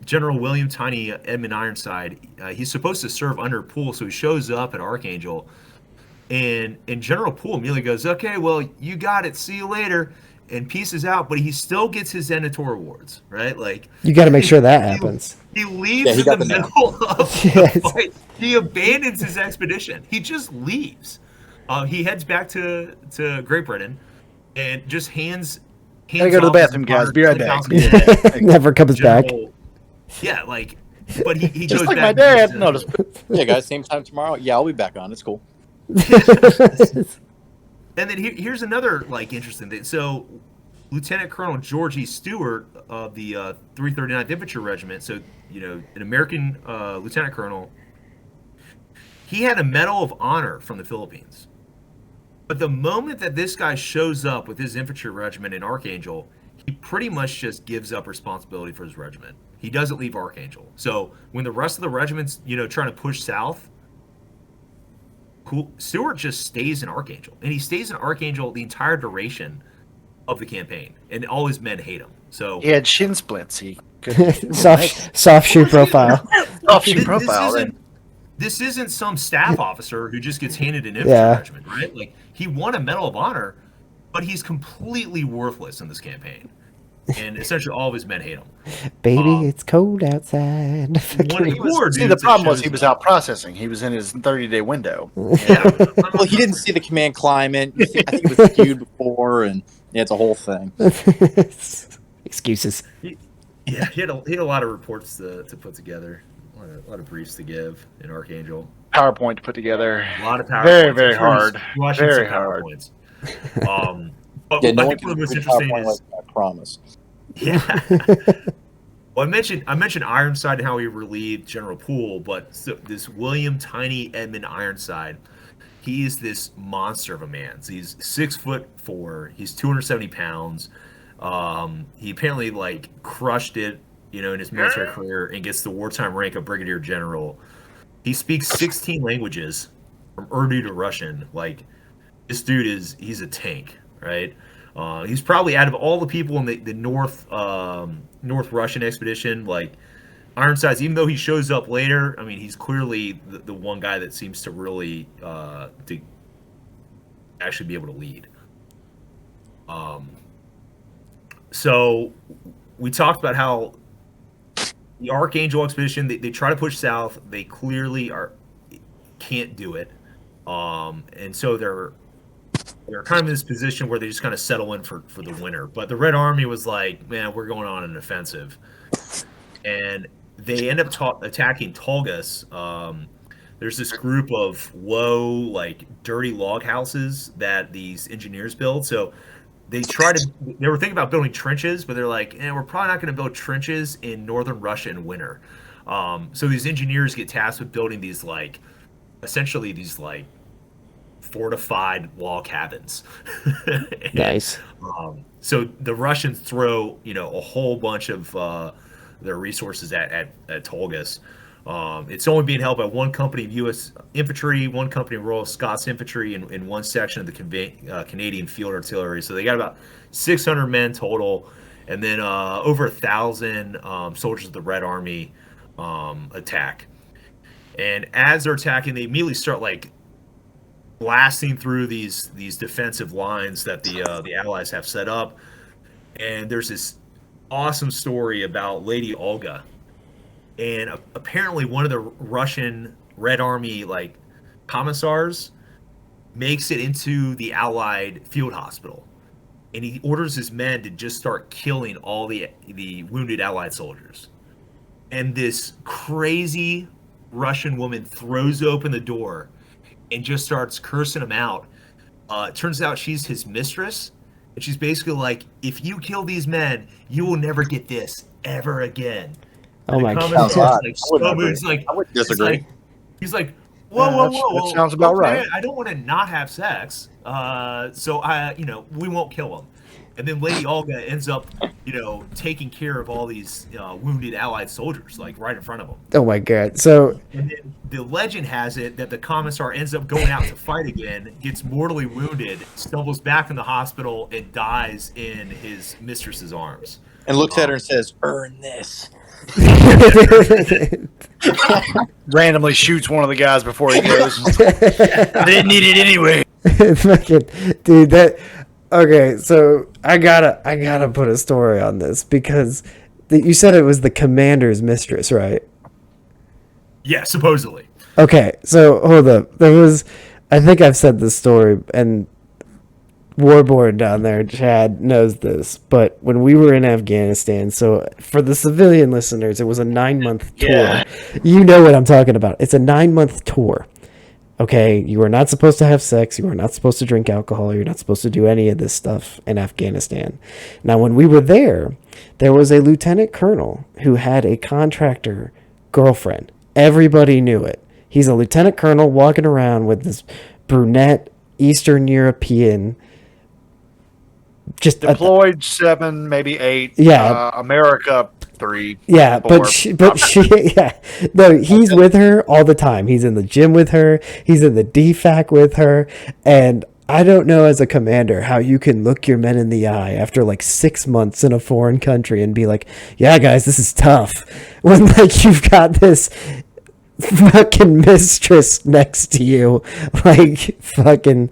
General William Tiny Edmond Ironside, he's supposed to serve under Poole, so he shows up at Archangel, and General Poole immediately goes, "Okay, well, you got it. See you later," and pieces out. But he still gets his Venator awards, right? You got to make sure that happens. He leaves in the middle of the fight. He abandons his expedition. He just leaves. He heads back to Great Britain and just hands. Gotta go to the bathroom, guys. Be right back. Never comes back. Yeah, but he just goes like back. my dad. Notice. Yeah, guys. Same time tomorrow. Yeah, I'll be back on. It's cool. And then here's another like interesting thing. So, Lieutenant Colonel George E. Stewart of the 339th Infantry Regiment, so an American lieutenant colonel, he had a Medal of Honor from the Philippines. But the moment that this guy shows up with his infantry regiment in Archangel, he pretty much just gives up responsibility for his regiment. He doesn't leave Archangel. So when the rest of the regiment's trying to push south, Stewart just stays in Archangel, and he stays in Archangel the entire duration of the campaign, and all his men hate him. So he had shin splints. He soft shoe profile. Soft shoe profile. This isn't some staff officer who just gets handed an infantry regiment, right? Like, he won a Medal of Honor, but he's completely worthless in this campaign. And essentially all of his men hate him. Baby, it's cold outside. See, the problem was he was out processing. He was in his 30-day window. Yeah. Well, he didn't see the command climate. I think he was skewed before, and it's a whole thing. Excuses. He had a lot of reports to put together. A lot of briefs to give in Archangel. PowerPoint to put together. A lot of PowerPoints. Very hard. Very hard. But yeah, I no think one of the most interesting is, I promise. Yeah. Well, I mentioned Ironside and how he relieved General Poole, but this William Tiny Edmond Ironside, he is this monster of a man. So he's 6'4", he's 270 pounds. He apparently like crushed it, in his military career, and gets the wartime rank of brigadier general. He speaks 16 languages, from Urdu to Russian. Like, this dude he's a tank, right? He's probably, out of all the people in the North Russian expedition, like, Ironsides, even though he shows up later, I mean, he's clearly the one guy that seems to really to actually be able to lead. So we talked about how the Archangel expedition, they try to push south. They clearly can't do it. And so they're kind of in this position where they just kind of settle in for the winter. But the Red Army was like, man, we're going on an offensive. And they end up attacking Tulgas. There's this group of low, like, dirty log houses that these engineers build. So they were thinking about building trenches, but they're like, we're probably not going to build trenches in northern Russia in winter. So these engineers get tasked with building these, like, essentially these, like, fortified log cabins. Nice. So the Russians throw, a whole bunch of their resources at Tulgas. It's only being held by one company of U.S. infantry, one company of Royal Scots infantry, and one section of the Canadian field artillery. So they got about 600 men total, and then over 1,000 soldiers of the Red Army attack. And as they're attacking, they immediately start, like, blasting through these defensive lines that the Allies have set up. And there's this awesome story about Lady Olga. And apparently one of the Russian Red Army, like, commissars makes it into the Allied field hospital. And he orders his men to just start killing all the wounded Allied soldiers. And this crazy Russian woman throws open the door and just starts cursing him out. It turns out she's his mistress. And she's basically like, if you kill these men, you will never get this ever again. Oh my God. I would disagree. He's like, whoa. That sounds about right. I don't want to not have sex. So we won't kill him. And then Lady Olga ends up, taking care of all these wounded Allied soldiers, like, right in front of him. Oh my God. So, and then the legend has it that the commissar ends up going out to fight again, gets mortally wounded, stumbles back in the hospital, and dies in his mistress's arms. And looks at her and says, "Earn this." Randomly shoots one of the guys before he goes. They didn't need it anyway. Fucking dude, okay, so I gotta put a story on this because you said it was the commander's mistress, right? Yeah, supposedly. Okay, so hold up. I think I've said this story, and Warborn down there, Chad, knows this, but when we were in Afghanistan, so for the civilian listeners, it was a 9-month tour. Yeah. You know what I'm talking about. It's a 9-month tour. Okay, you are not supposed to have sex. You are not supposed to drink alcohol. You're not supposed to do any of this stuff in Afghanistan. Now, when we were there was a lieutenant colonel who had a contractor girlfriend. Everybody knew it. He's a lieutenant colonel walking around with this brunette Eastern European. Just deployed 7, maybe 8. Yeah. America 3. Yeah, 4. but she, yeah, no, he's with her all the time. He's in the gym with her. He's in the DFAC with her, and I don't know as a commander how you can look your men in the eye after like 6 months in a foreign country and be like, "Yeah, guys, this is tough," when like you've got this fucking mistress next to you, like fucking.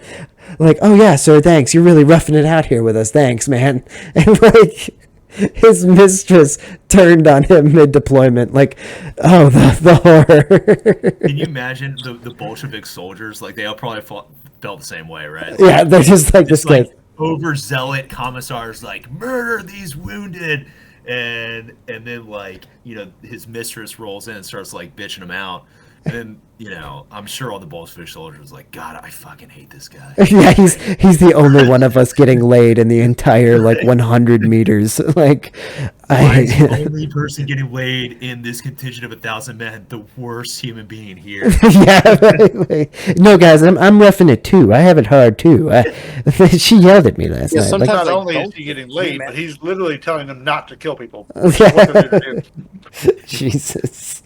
Like, "Oh yeah, sir, thanks. You're really roughing it out here with us. Thanks, man." And like, his mistress turned on him mid-deployment. Like, oh, the horror. Can you imagine the Bolshevik soldiers? Like, they all probably felt the same way, right? Yeah, they're just like this guy. Overzealot commissars, like, murder these wounded, and then like, you know, his mistress rolls in and starts like bitching him out. And then, you know, I'm sure all the Bolshevik soldiers like, God, I fucking hate this guy. Yeah, he's the only one of us getting laid in the entire like 100 meters. Like, the only person getting laid in this contingent of 1,000 men, the worst human being here. Yeah, right. No, guys, I'm roughing it too. I have it hard too. She yelled at me last night. sometimes Not like, only is he getting laid, but he's literally telling them not to kill people. Yeah. Jesus.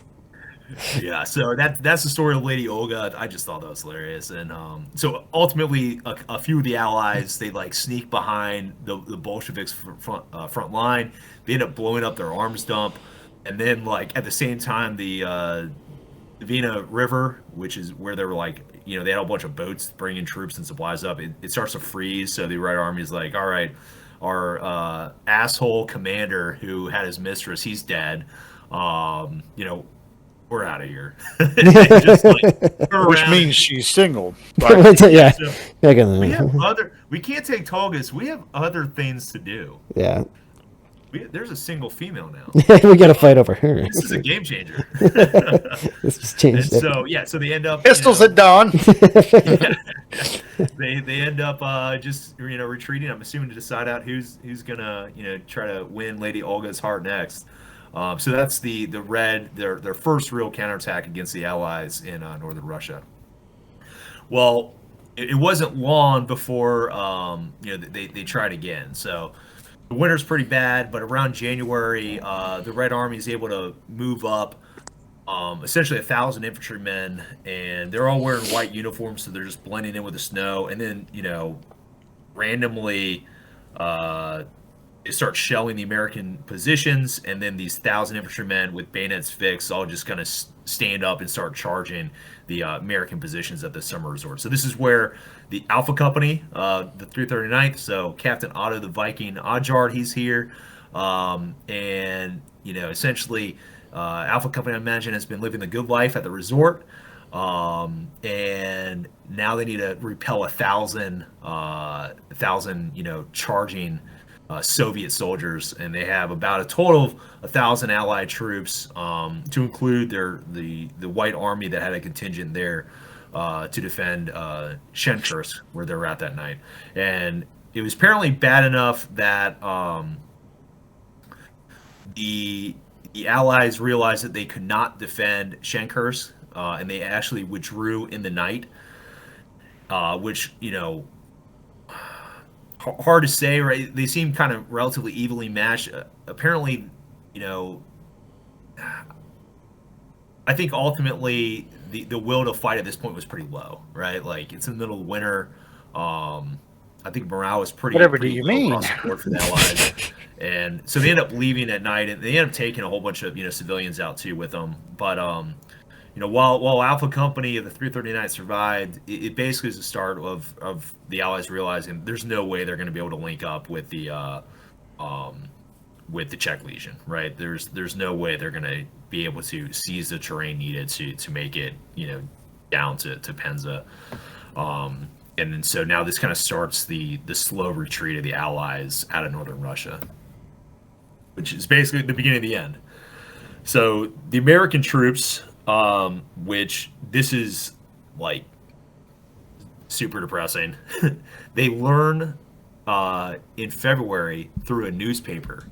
Yeah, so that's the story of Lady Olga. I just thought that was hilarious, and so ultimately, a few of the allies, they like sneak behind the Bolsheviks front line. They end up blowing up their arms dump, and then like at the same time, the Vina River, which is where they were like, you know, they had a bunch of boats bringing troops and supplies up. It starts to freeze, so the Red Army is like, all right, our asshole commander who had his mistress, he's dead. You know, we're out of here. Just, like, Which means she's single. Yeah. So we can't take Togas. We have other things to do. Yeah. There's a single female now. We got to fight over her. This is a game changer. This just changed it. So yeah, so they end up Pistols at dawn. They end up just retreating. I'm assuming to decide out who's gonna try to win Lady Olga's heart next. So that's the Red, their first real counterattack against the Allies in northern Russia. Well, it wasn't long before they tried again. So the winter's pretty bad, but around January, the Red Army is able to move up essentially 1,000 infantrymen, and they're all wearing white uniforms, so they're just blending in with the snow. And then randomly they start shelling the American positions, and then these 1,000 infantrymen with bayonets fixed all just kind of stand up and start charging the American positions at the summer resort. So this is where the Alpha Company, the 339th, so Captain Otto the Viking Odjard, he's here. And, essentially Alpha Company, I imagine, has been living the good life at the resort. And now they need to repel 1,000, charging Soviet soldiers, and they have about a total of 1,000 Allied troops, to include the White Army that had a contingent there to defend Shenkursk, where they were at that night. And it was apparently bad enough that the Allies realized that they could not defend Shenkursk, and they actually withdrew in the night, which hard to say, right? They seem kind of relatively evenly matched. Apparently, I think ultimately the will to fight at this point was pretty low, right? Like, it's in the middle of winter. I think morale was pretty. Whatever pretty do you low mean? across the board for the Allies, and so they end up leaving at night, and they end up taking a whole bunch of civilians out too with them. But while Alpha Company of the 339th survived, it basically is the start of the Allies realizing there's no way they're going to be able to link up with the Czech Legion, right? There's no way they're going to be able to seize the terrain needed to make it down to Penza. And then so now this kind of starts the slow retreat of the Allies out of northern Russia, which is basically the beginning of the end. So the American troops, which this is like super depressing. They learn in February through a newspaper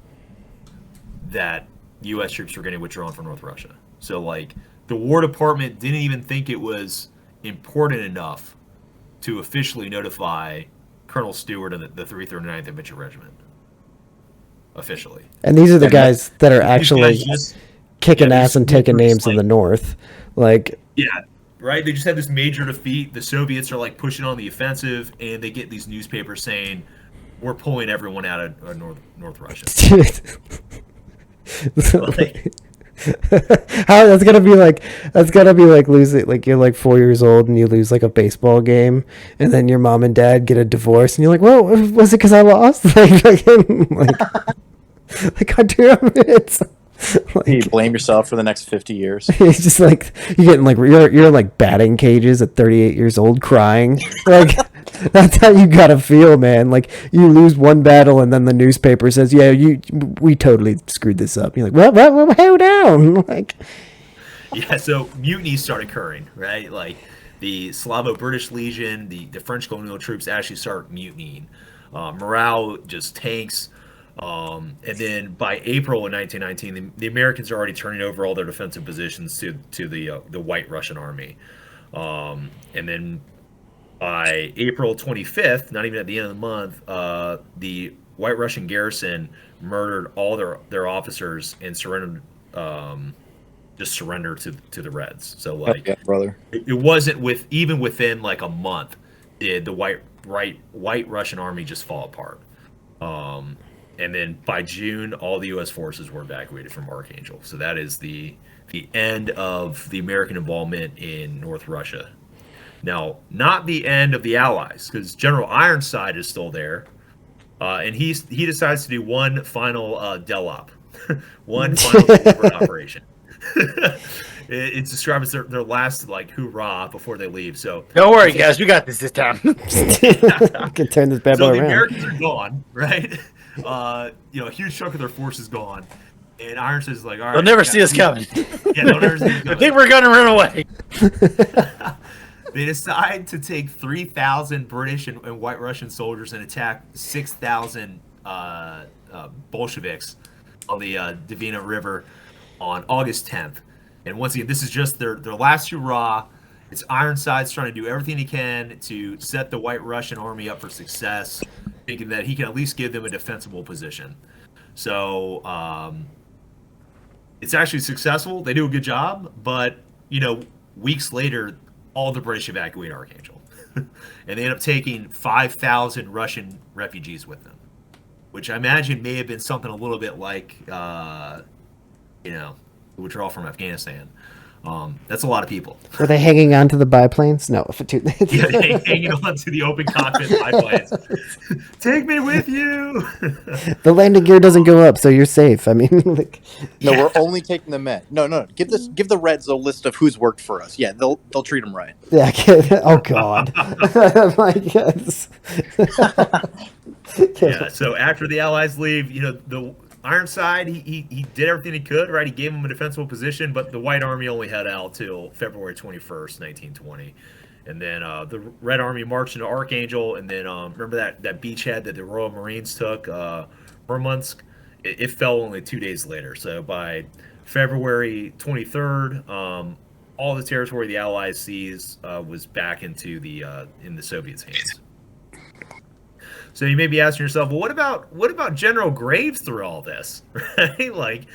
that U.S. troops were getting withdrawn from North Russia. So, like, the War Department didn't even think it was important enough to officially notify Colonel Stewart of the 339th Infantry Regiment. Officially. And these are the And guys that are These actually guys just- kicking yeah, ass these and taking troops, names in the North. Like, yeah, right? They just had this major defeat. The Soviets are, like, pushing on the offensive, and they get these newspapers saying, we're pulling everyone out of North Russia. Like, how that's gonna be like losing, like, you're like 4 years old and you lose like a baseball game, and then your mom and dad get a divorce and you're like, well, was it because I lost? Like God damn it. You Like, blame yourself for the next 50 years. it's just like you're getting like you're like batting cages at 38 years old crying. Like, that's how you gotta feel, man. Like, you lose one battle and then the newspaper says, yeah, we totally screwed this up. You're like, what, hold down. Like, yeah, so mutinies start occurring, right? Like, the Slavo-British Legion, the French colonial troops actually start mutinying. Morale just tanks. And then by April of 1919, the Americans are already turning over all their defensive positions to the White Russian Army. And then by April 25th, not even at the end of the month, the White Russian garrison murdered all their officers and surrendered, just surrender to the Reds. So, like, Yeah, brother. it wasn't even within like a month did the White Russian Army just fall apart. And then by June, all the U.S. forces were evacuated from Archangel. So that is the end of the American involvement in North Russia. Now, not the end of the Allies, because General Ironside is still there, and he decides to do one final DELOP, one final covert operation. It's described as their last, like, hoorah before they leave. So Don't worry, guys. We got this time. you can turn this bad so boy the around. Americans are gone, right? A huge chunk of their force is gone, and Ironside is like, all right, They'll never see us coming. Yeah, they'll never see us I coming. think we're gonna run away. They decide to take 3,000 British and White Russian soldiers and attack 6,000 Bolsheviks on the Dvina River on August 10th. And once again, this is just their last hurrah. It's Ironside's trying to do everything he can to set the White Russian army up for success, thinking that he can at least give them a defensible position. So it's actually successful. They do a good job, but weeks later, all the British evacuate Archangel, and they end up taking 5,000 Russian refugees with them, which I imagine may have been something a little bit like the withdrawal from Afghanistan. That's a lot of people. Were they hanging on to the biplanes? No. Yeah, hanging on to the open cockpit biplanes. Take me with you. The landing gear doesn't go up, so you're safe. I mean, like, No, we're only taking the men. No. Give the Reds a list of who's worked for us. Yeah, they'll treat them right. yeah. Oh God. My God. Yeah. So after the Allies leave, the Ironside, he did everything he could, right? He gave them a defensible position, but the White Army only held out till February 21st, 1920. And then the Red Army marched into Archangel, and then remember that beachhead that the Royal Marines took, Murmansk? It fell only 2 days later. So by February 23rd, all the territory the Allies seized was back into in the Soviets' hands. So you may be asking yourself, well, what about General Graves through all this, right? Like,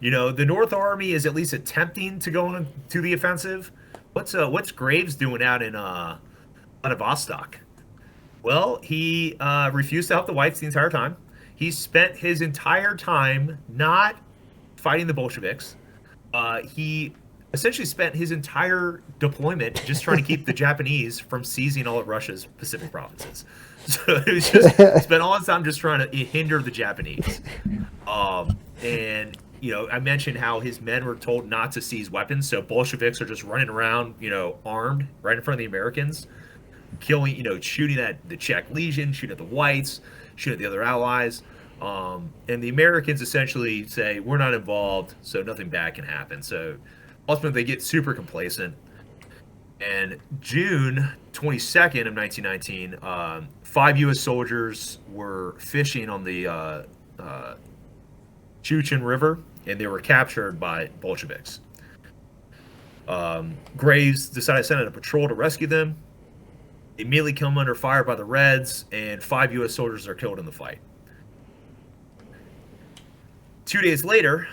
the North Army is at least attempting to go to the offensive. What's Graves doing out in Vladivostok? Well, he refused to help the whites the entire time. He spent his entire time not fighting the Bolsheviks. He essentially spent his entire deployment just trying to keep the Japanese from seizing all of Russia's Pacific provinces. So it was just spent all his time just trying to hinder the Japanese. And I mentioned how his men were told not to seize weapons, so Bolsheviks are just running around, armed right in front of the Americans, killing, shooting at the Czech Legion, shooting at the whites, shooting at the other allies. And the Americans essentially say, we're not involved, so nothing bad can happen. So ultimately they get super complacent. And June 22nd of 1919, 5 U.S. soldiers were fishing on the Chuchin River, and they were captured by Bolsheviks. Graves decided to send out a patrol to rescue them. They immediately come under fire by the Reds, and 5 U.S. soldiers are killed in the fight. 2 days later,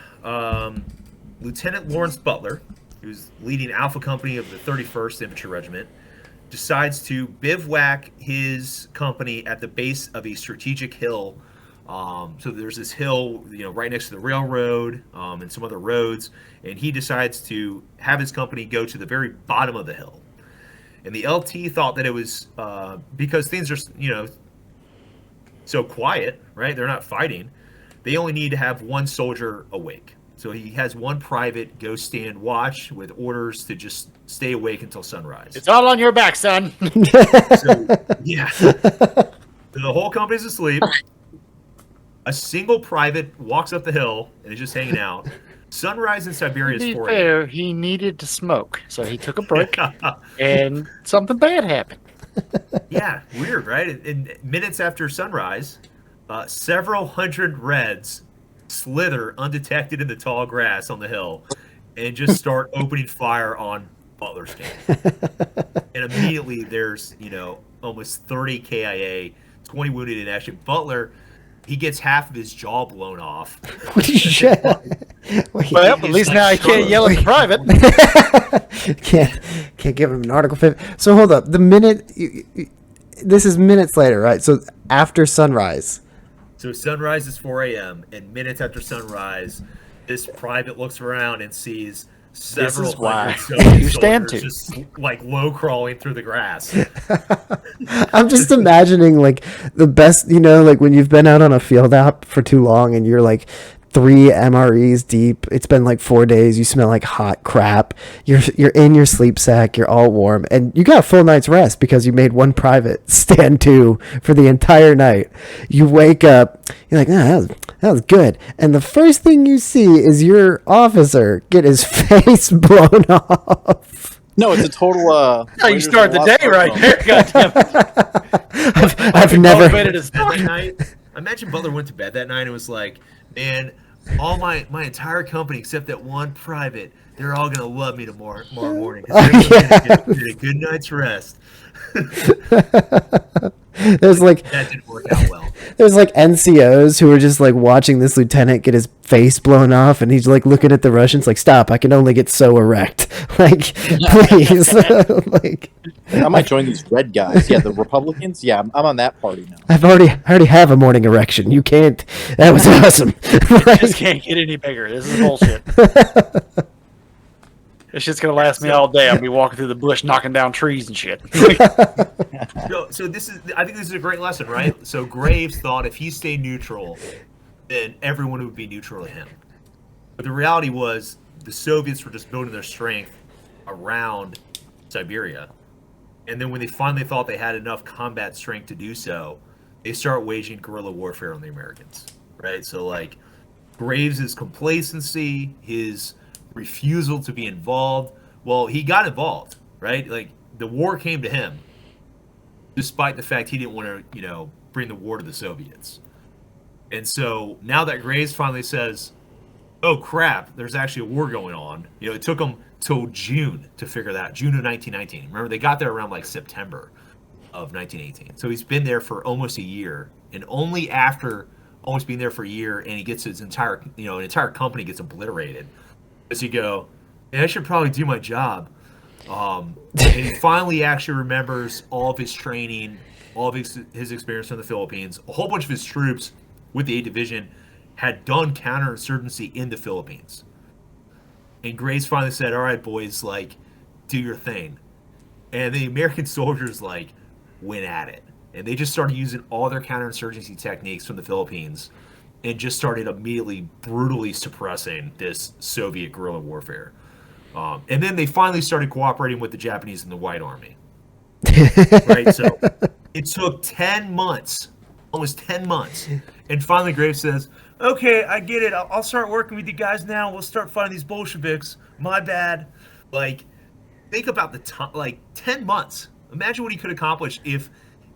Lieutenant Lawrence Butler, who's leading Alpha Company of the 31st Infantry Regiment, decides to bivouac his company at the base of a strategic hill. So there's this hill, right next to the railroad and some other roads, and he decides to have his company go to the very bottom of the hill. And the LT thought that it was because things are, so quiet, right? They're not fighting. They only need to have one soldier awake. So he has one private go stand watch with orders to just stay awake until sunrise. It's all on your back, son. So, yeah. So the whole company's asleep. A single private walks up the hill and is just hanging out. Sunrise in Siberia is 4 a.m. He needed to smoke, so he took a break, and something bad happened. Yeah, weird, right? And minutes after sunrise, several hundred Reds slither undetected in the tall grass on the hill and just start opening fire on Butler's camp. And immediately there's, almost 30 KIA, 20 wounded in action. Butler, he gets half of his jaw blown off. Well, at least now I can't yell at the private. can't give him an Article 50. So hold up. This is minutes later, right? So after sunrise. So sunrise is 4 a.m. and minutes after sunrise, this private looks around and sees several hundred soldiers just like low crawling through the grass. I'm just imagining like the best, like when you've been out on a field out for too long and you're like 3 MREs deep. It's been like 4 days. You smell like hot crap. You're in your sleep sack. You're all warm, and you got a full night's rest because you made one private stand to for the entire night. You wake up. You're like, that was good. And the first thing you see is your officer get his face blown off. No, it's a total. How you start the day right there. Goddamn. I've never. That night, I imagine Butler went to bed that night and was like, man, all my entire company except that one private, they're all gonna love me tomorrow morning because they're gonna get a good night's rest. There's like that didn't work out well. There's like NCOs who are just like watching this lieutenant get his face blown off, and he's like looking at the Russians like, "Stop! I can only get so erect. Like, please." Like, I might join these red guys. Yeah, the Republicans. Yeah, I'm on that party now. I already have a morning erection. You can't. That was awesome. Like, this can't get any bigger. This is bullshit. This shit's gonna last me all day. I'll be walking through the bush, knocking down trees and shit. So I think this is a great lesson, right? So Graves thought if he stayed neutral, then everyone would be neutral to him. But the reality was the Soviets were just building their strength around Siberia. And then when they finally thought they had enough combat strength to do so, they start waging guerrilla warfare on the Americans, right? So like Graves' complacency, his refusal to be involved. Well, he got involved, right? Like the war came to him, despite the fact he didn't want to, bring the war to the Soviets. And so now that Graves finally says, "Oh crap, there's actually a war going on," it took him till June to figure that out. June of 1919. Remember, they got there around like September of 1918. So he's been there for almost a year, and only after almost being there for a year, and he gets his entire company gets obliterated. As you go, I should probably do my job. And he finally actually remembers all of his training, all of his experience from the Philippines. A whole bunch of his troops with the 8th Division had done counterinsurgency in the Philippines. And Graves finally said, "All right, boys, like, do your thing." And the American soldiers, like, went at it. And they just started using all their counterinsurgency techniques from the Philippines and just started immediately brutally suppressing this Soviet guerrilla warfare. And then they finally started cooperating with the Japanese and the White Army. Right? So it took 10 months, almost 10 months. And finally Graves says, "Okay, I get it. I'll start working with you guys now. We'll start fighting these Bolsheviks. My bad." Like, think about the time, like 10 months. Imagine what he could accomplish if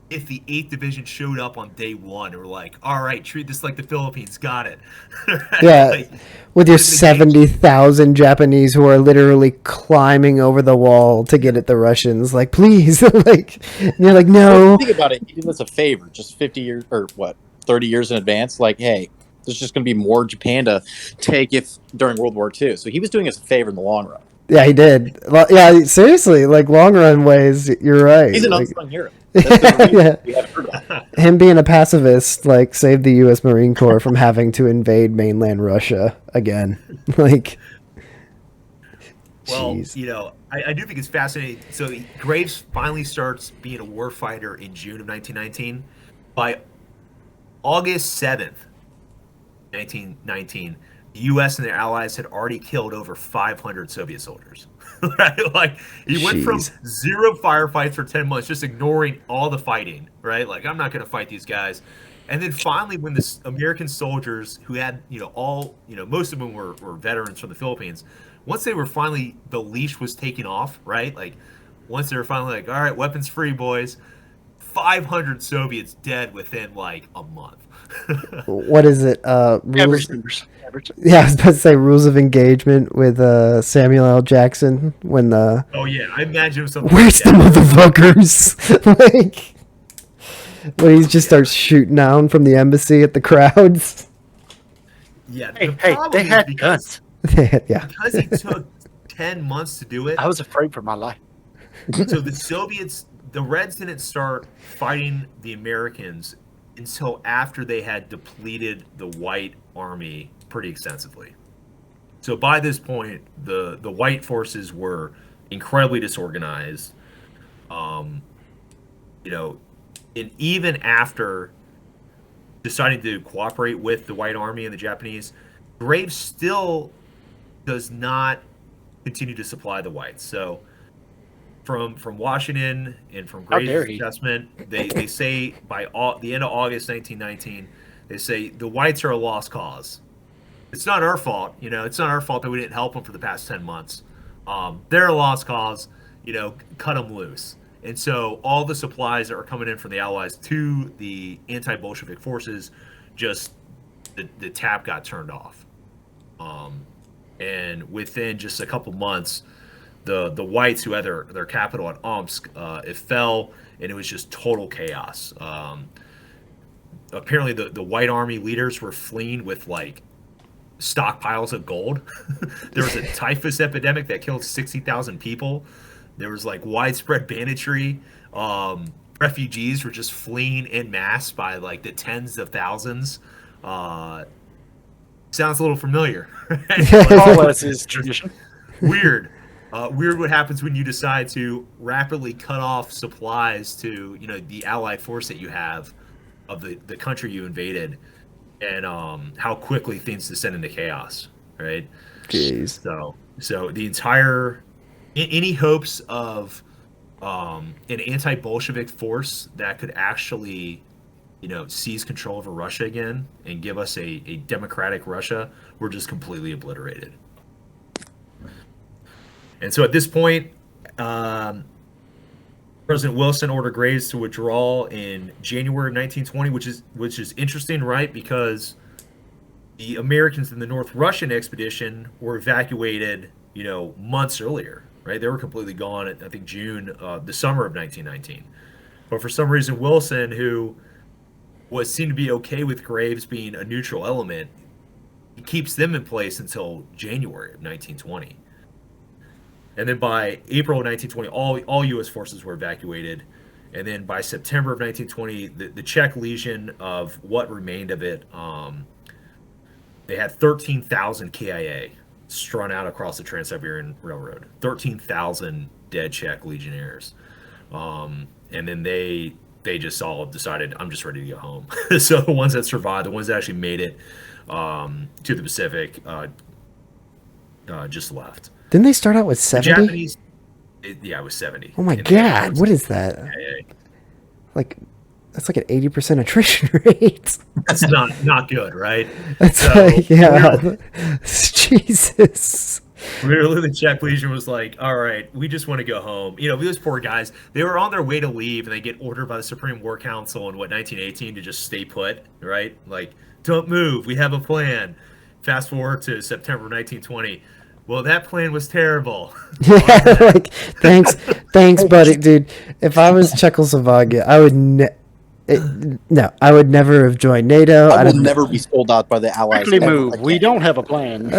the 8th Division showed up on day one and were like, all right, treat this like the Philippines, got it. Right? Yeah, Like, with your 70,000 Japanese who are literally climbing over the wall to get at the Russians. Like, please. Like, and you're like, no. Think about it. He did us a favor, just 50 years, or what, 30 years in advance. Like, hey, there's just going to be more Japan to take if during World War II. So he was doing us a favor in the long run. Yeah, he did. Yeah, seriously, like long run ways, you're right. He's an like, unsung hero. Yeah. Him being a pacifist, like, saved the U.S. Marine Corps from having to invade mainland Russia again. Like, well, geez. you know, I do think it's fascinating. So Graves finally starts being a warfighter in June of 1919. By August 7th, 1919, the U.S. and their allies had already killed over 500 Soviet soldiers. Right? Like, he went from 0 firefights for 10 months, just ignoring all the fighting, right? Like, I'm not going to fight these guys. And then finally, when the American soldiers who had, most of them were veterans from the Philippines, once they were finally, the leash was taken off, right? Like, once they were finally like, all right, weapons free, boys, 500 Soviets dead within, like, a month. What is it? Average numbers. Yeah, I was about to say rules of engagement with Samuel L. Jackson when the. Oh yeah, I imagine it was something. Where's the motherfuckers? Like, when he just starts shooting down from the embassy at the crowds. Yeah. Hey, they had guns. Yeah. Because it took 10 months to do it. I was afraid for my life. So the Soviets, the Reds didn't start fighting the Americans until after they had depleted the White Army pretty extensively. So by this point, the White forces were incredibly disorganized. And even after deciding to cooperate with the White Army and the Japanese, Graves still does not continue to supply the Whites. So from Washington and from Graves' assessment, they say by the end of August 1919, they say the Whites are a lost cause. It's not our fault, it's not our fault that we didn't help them for the past 10 months. They're a lost cause, cut them loose. And so all the supplies that are coming in from the Allies to the anti-Bolshevik forces, just the tap got turned off. And within just a couple months, the Whites, who had their capital at Omsk, it fell, and it was just total chaos. Apparently, the White Army leaders were fleeing with, like, stockpiles of gold. There was a typhus epidemic that killed 60,000 people. There was, like, widespread banditry. Refugees were just fleeing en masse by, like, the tens of thousands. Sounds a little familiar. All us is tradition. Weird. Weird what happens when you decide to rapidly cut off supplies to, the allied force that you have of the country you invaded, and how quickly things descend into chaos, right? Jeez. So the entire any hopes of an anti-Bolshevik force that could actually, seize control over Russia again and give us a democratic Russia were just completely obliterated. And so at this point, President Wilson ordered Graves to withdraw in January of 1920, which is interesting, right? Because the Americans in the North Russian expedition were evacuated, months earlier, right? They were completely gone at, I think, June, the summer of 1919. But for some reason, Wilson, who seemed to be okay with Graves being a neutral element, he keeps them in place until January of 1920. And then by April of 1920, all U.S. forces were evacuated. And then by September of 1920, the Czech Legion, of what remained of it, they had 13,000 KIA strung out across the Trans-Siberian Railroad. 13,000 dead Czech legionnaires. And then they just all decided, I'm just ready to go home. So the ones that survived, the ones that actually made it to the Pacific, just left. Didn't they start out with 70? The Japanese, it was 70. Oh my God, what is that? Like, that's like an 80% attrition rate. That's not good, right? That's so, like, yeah. Jesus. Literally, the Czech Legion was like, all right, we just want to go home. You know, those poor guys, they were on their way to leave, and they get ordered by the Supreme War Council in, 1918 to just stay put, right? Like, don't move. We have a plan. Fast forward to September 1920. Well, that plan was terrible. Yeah, like, thanks, buddy. Dude, if I was Czechoslovakia, I would I would never have joined NATO. I will never be sold out by the Allies. Quickly move. We don't have a plan.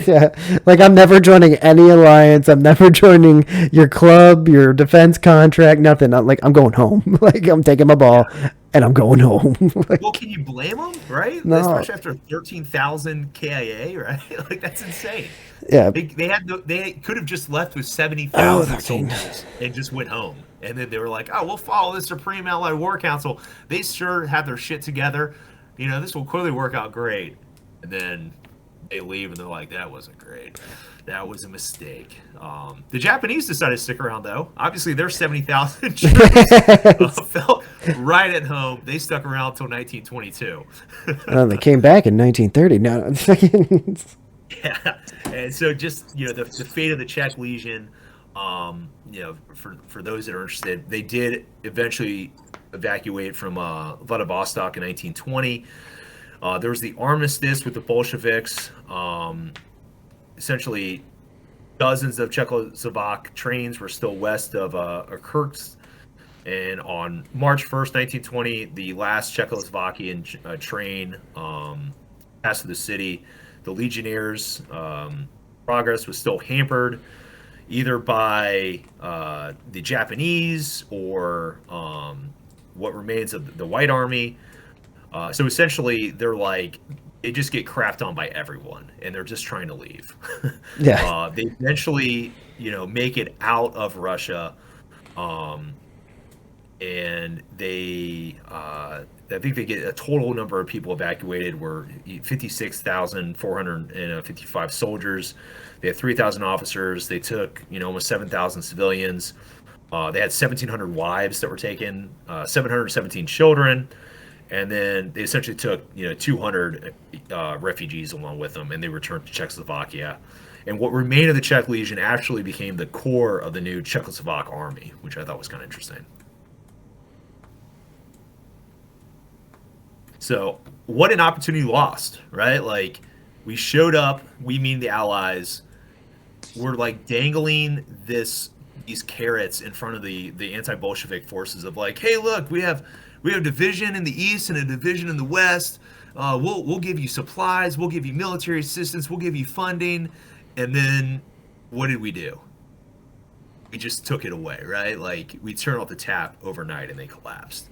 Yeah, like I'm never joining any alliance. I'm never joining your club, your defense contract, nothing. I'm going home. Like I'm taking my ball and I'm going home. Like, well, can you blame them, right? No. Especially after 13,000 KIA, right? Like that's insane. yeah, They could have just left with 70,000 Oh, soldiers and just went home. And then they were like, oh, we'll follow the Supreme Allied War Council. They sure have their shit together. You know, this will clearly work out great. And then they leave and they're like, that wasn't great. That was a mistake. The Japanese decided to stick around, though. Obviously, their 70,000 troops felt right at home. They stuck around until 1922. they came back in 1930. No, Yeah, and so just the fate of the Czech Legion, for those that are interested, they did eventually evacuate from Vladivostok in 1920. There was the Armistice with the Bolsheviks. Essentially, dozens of Czechoslovak trains were still west of Irkutsk. And on March 1st, 1920, the last Czechoslovakian train passed through the city. The Legionnaires' progress was still hampered either by the Japanese or what remains of the White Army. So essentially, they just get crapped on by everyone, and they're just trying to leave. Yeah. They eventually, make it out of Russia, and they I think they get a total number of people evacuated were 56,455 soldiers. They had 3,000 officers. They took, almost 7,000 civilians. They had 1,700 wives that were taken, 717 children, and then they essentially took, 200 refugees along with them, and they returned to Czechoslovakia. And what remained of the Czech Legion actually became the core of the new Czechoslovak army, which I thought was kind of interesting. So what an opportunity lost, right? Like we showed up, we mean the Allies, we're like dangling these carrots in front of the anti-Bolshevik forces of like, hey, look, we have a division in the east and a division in the west. We'll give you supplies, we'll give you military assistance, we'll give you funding, and then what did we do? We just took it away, right? Like we turned off the tap overnight and they collapsed.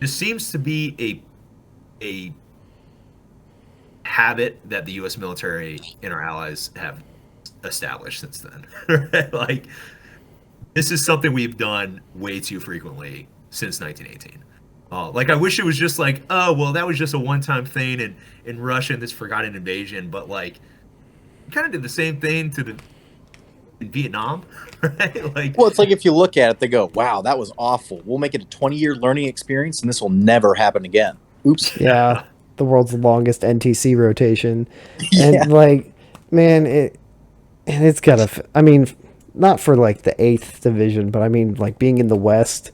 This seems to be a habit that the U.S. military and our allies have established since then. Right? Like, this is something we've done way too frequently since 1918. Like, I wish it was just like, oh, well, that was just a one-time thing in Russia and this forgotten invasion, but like, we kind of did the same thing in Vietnam, right? Like, well, it's like if you look at it, they go, wow, that was awful. We'll make it a 20-year learning experience, and this will never happen again. Oops. Yeah, the world's longest NTC rotation. Yeah. And, like, man, it's got to... I mean, not for, like, the 8th Division, but, I mean, like, being in the West,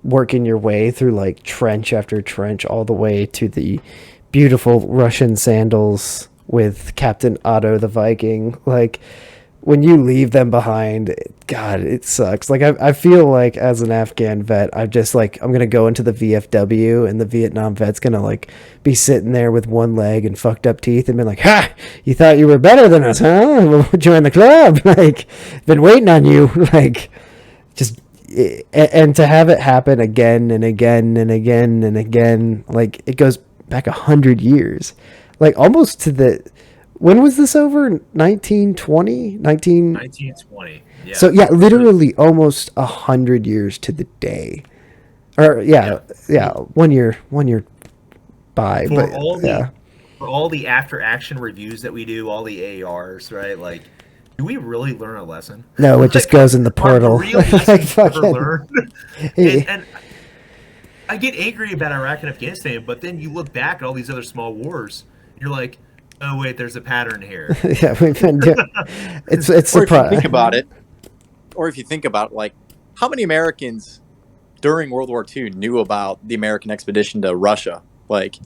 working your way through, like, trench after trench all the way to the beautiful Russian sandals with Captain Otto the Viking, like... When you leave them behind, God, it sucks. Like, I feel like as an Afghan vet, I'm going to go into the VFW and the Vietnam vet's going to, like, be sitting there with one leg and fucked up teeth and be like, ha, you thought you were better than us, huh? Well, join the club. Like, been waiting on you. Like, just, and to have it happen again and again and again and again, like, it goes back 100 years. Like, almost to the... When was this over? 1920? 1920. Yeah. So yeah, literally almost 100 years to the day. Or yeah, 1 year by. For But all the after action reviews that we do, all the AARs, right? Like, do we really learn a lesson? No, it just goes in the portal. Real lessons never learned. And I get angry about Iraq and Afghanistan, but then you look back at all these other small wars, and you're like, Oh wait, there's a pattern here. Yeah, we've been doing. It's Or if you surprising. think about it, like how many Americans during World War II knew about the American expedition to Russia? Like,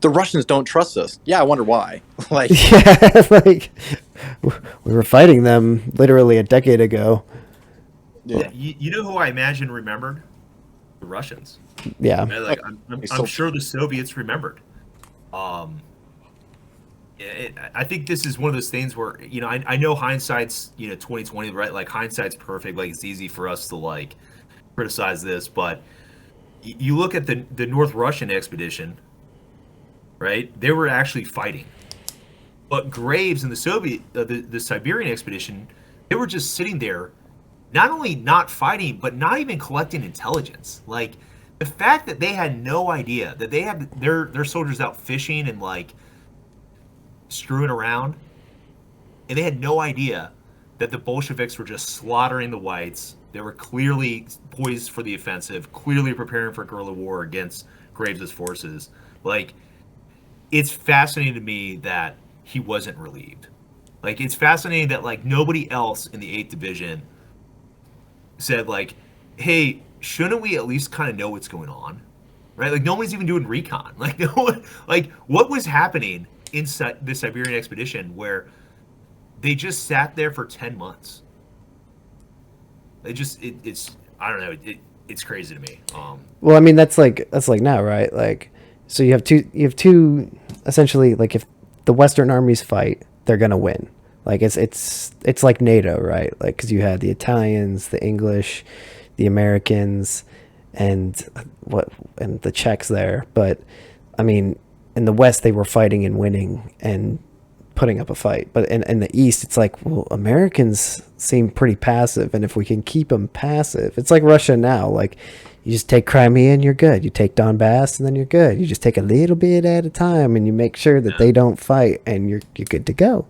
the Russians don't trust us. Yeah, I wonder why. Like, Yeah, like we were fighting them literally a decade ago. yeah. You know who I imagine remembered? The Russians. Yeah, Right? Like I'm sure the Soviets remembered. I think this is one of those things where I know hindsight's 2020, right? Like hindsight's perfect. Like it's easy for us to like criticize this, but you look at the North Russian expedition, right? They were actually fighting, but Graves and the Siberian expedition, they were just sitting there, not only not fighting, but not even collecting intelligence. Like the fact that they had no idea that they had their soldiers out fishing and like screwing around, and they had no idea that the Bolsheviks were just slaughtering the whites. They were clearly poised for the offensive, clearly preparing for guerrilla war against Graves' forces. Like, it's fascinating to me that he wasn't relieved. Like, it's fascinating that like nobody else in the 8th Division said like, hey, shouldn't we at least kind of know what's going on? Right? Like, no one's even doing recon. Like, no one, like, what was happening inside the Siberian expedition where they just sat there for 10 months? It's I don't know, it's crazy to me. well, I mean that's like now, right? Like, so you have two essentially, like if the Western armies fight, they're gonna win. Like it's like NATO, right? Like because you had the Italians, the English, the Americans, and the Czechs there. But I mean, in the West they were fighting and winning and putting up a fight. But in the East, it's like, well, Americans seem pretty passive, and if we can keep them passive, it's like Russia now. Like, you just take Crimea and you're good. You take Donbass and then you're good. You just take a little bit at a time and you make sure that they don't fight, and you're good to go.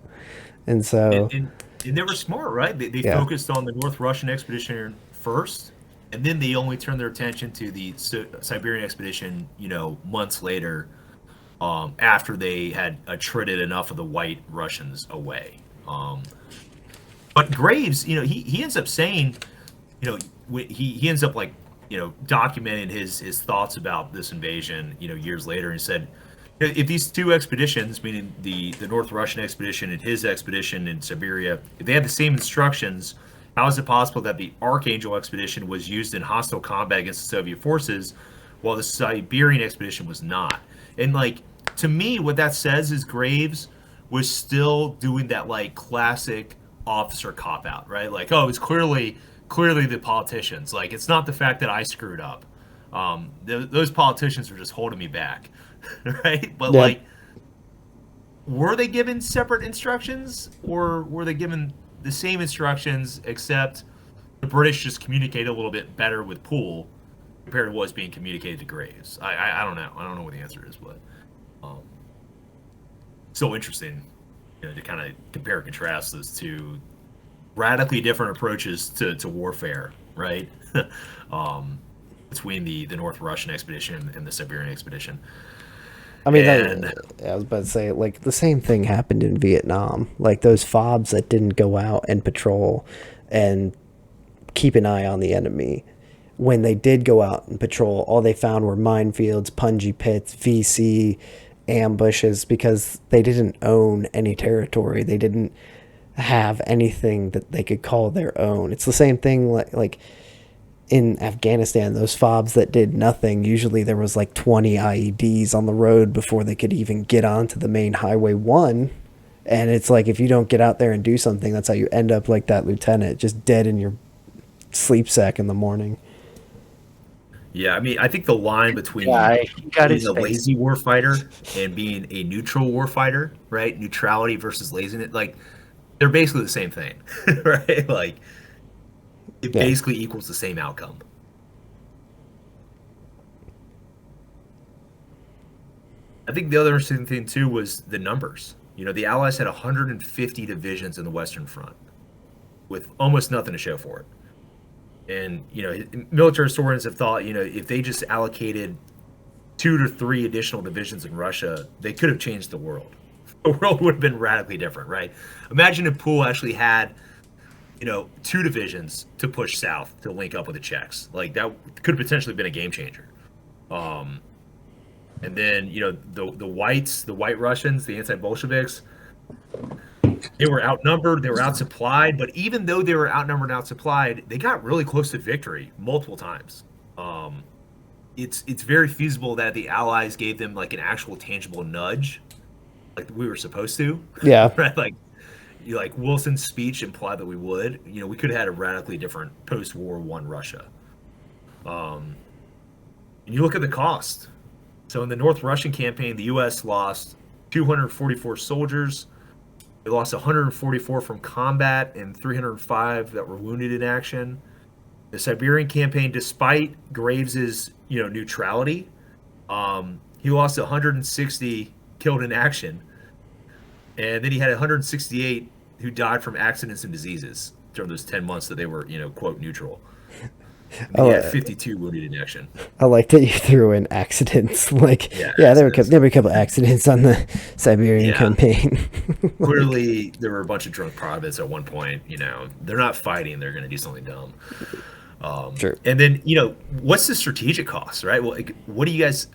And so, and they were smart, right? They Yeah. focused on the North Russian expedition first, and then they only turned their attention to the Siberian expedition, months later, after they had attrited enough of the white Russians away. But Graves, he ends up saying, he ends up like, documenting his thoughts about this invasion, years later, and he said, if these two expeditions, meaning the North Russian expedition and his expedition in Siberia, if they had the same instructions, how is it possible that the Archangel expedition was used in hostile combat against the Soviet forces, while the Siberian expedition was not? And like, to me, what that says is Graves was still doing that like classic officer cop out, right? Like, oh, it's clearly the politicians. Like, it's not the fact that I screwed up. Those politicians were just holding me back, right? But like, were they given separate instructions, or were they given the same instructions, except the British just communicated a little bit better with Poole compared to what was being communicated to Graves? I don't know. I don't know what the answer is, but so interesting, to kind of compare and contrast those two radically different approaches to warfare, right? Between the North Russian expedition and the Siberian expedition. I mean, I was about to say, like, the same thing happened in Vietnam. Like, those FOBs that didn't go out and patrol and keep an eye on the enemy. When they did go out and patrol, all they found were minefields, punji pits, VC, ambushes, because they didn't own any territory. They didn't have anything that they could call their own. It's the same thing like in Afghanistan, those FOBs that did nothing, usually there was like 20 IEDs on the road before they could even get onto the main Highway 1. And it's like, if you don't get out there and do something, that's how you end up like that lieutenant, just dead in your sleep sack in the morning. Yeah, I mean, I think the line between being a lazy warfighter and being a neutral warfighter, right? Neutrality versus laziness, like, they're basically the same thing, right? Like, it basically equals the same outcome. I think the other interesting thing, too, was the numbers. The Allies had 150 divisions in the Western Front with almost nothing to show for it. And, military historians have thought, if they just allocated 2 to 3 additional divisions in Russia, they could have changed the world. the world would have been radically different, right? Imagine if Poole actually had, 2 divisions to push south to link up with the Czechs. Like, that could have potentially been a game changer. And then, the white Russians, the anti-Bolsheviks, they were outnumbered, they were outsupplied, but even though they were outnumbered and outsupplied, they got really close to victory multiple times. It's very feasible that the Allies gave them like an actual tangible nudge, like we were supposed to. Yeah. Right? Like Wilson's speech implied that we would. We could have had a radically different post-War I Russia. And you look at the cost. So in the North Russian campaign, the U.S. lost 244 soldiers. They lost 144 from combat and 305 that were wounded in action. The Siberian campaign, despite Graves's neutrality, he lost 160 killed in action, and then he had 168 who died from accidents and diseases during those 10 months that they were quote neutral. And he had 52 wounded in action. I like that you threw in accidents. There were a couple accidents on the Siberian campaign. Clearly, there were a bunch of drunk privates at one point. They're not fighting; they're going to do something dumb. Sure. And then, what's the strategic cost, right? Well, what do you guys?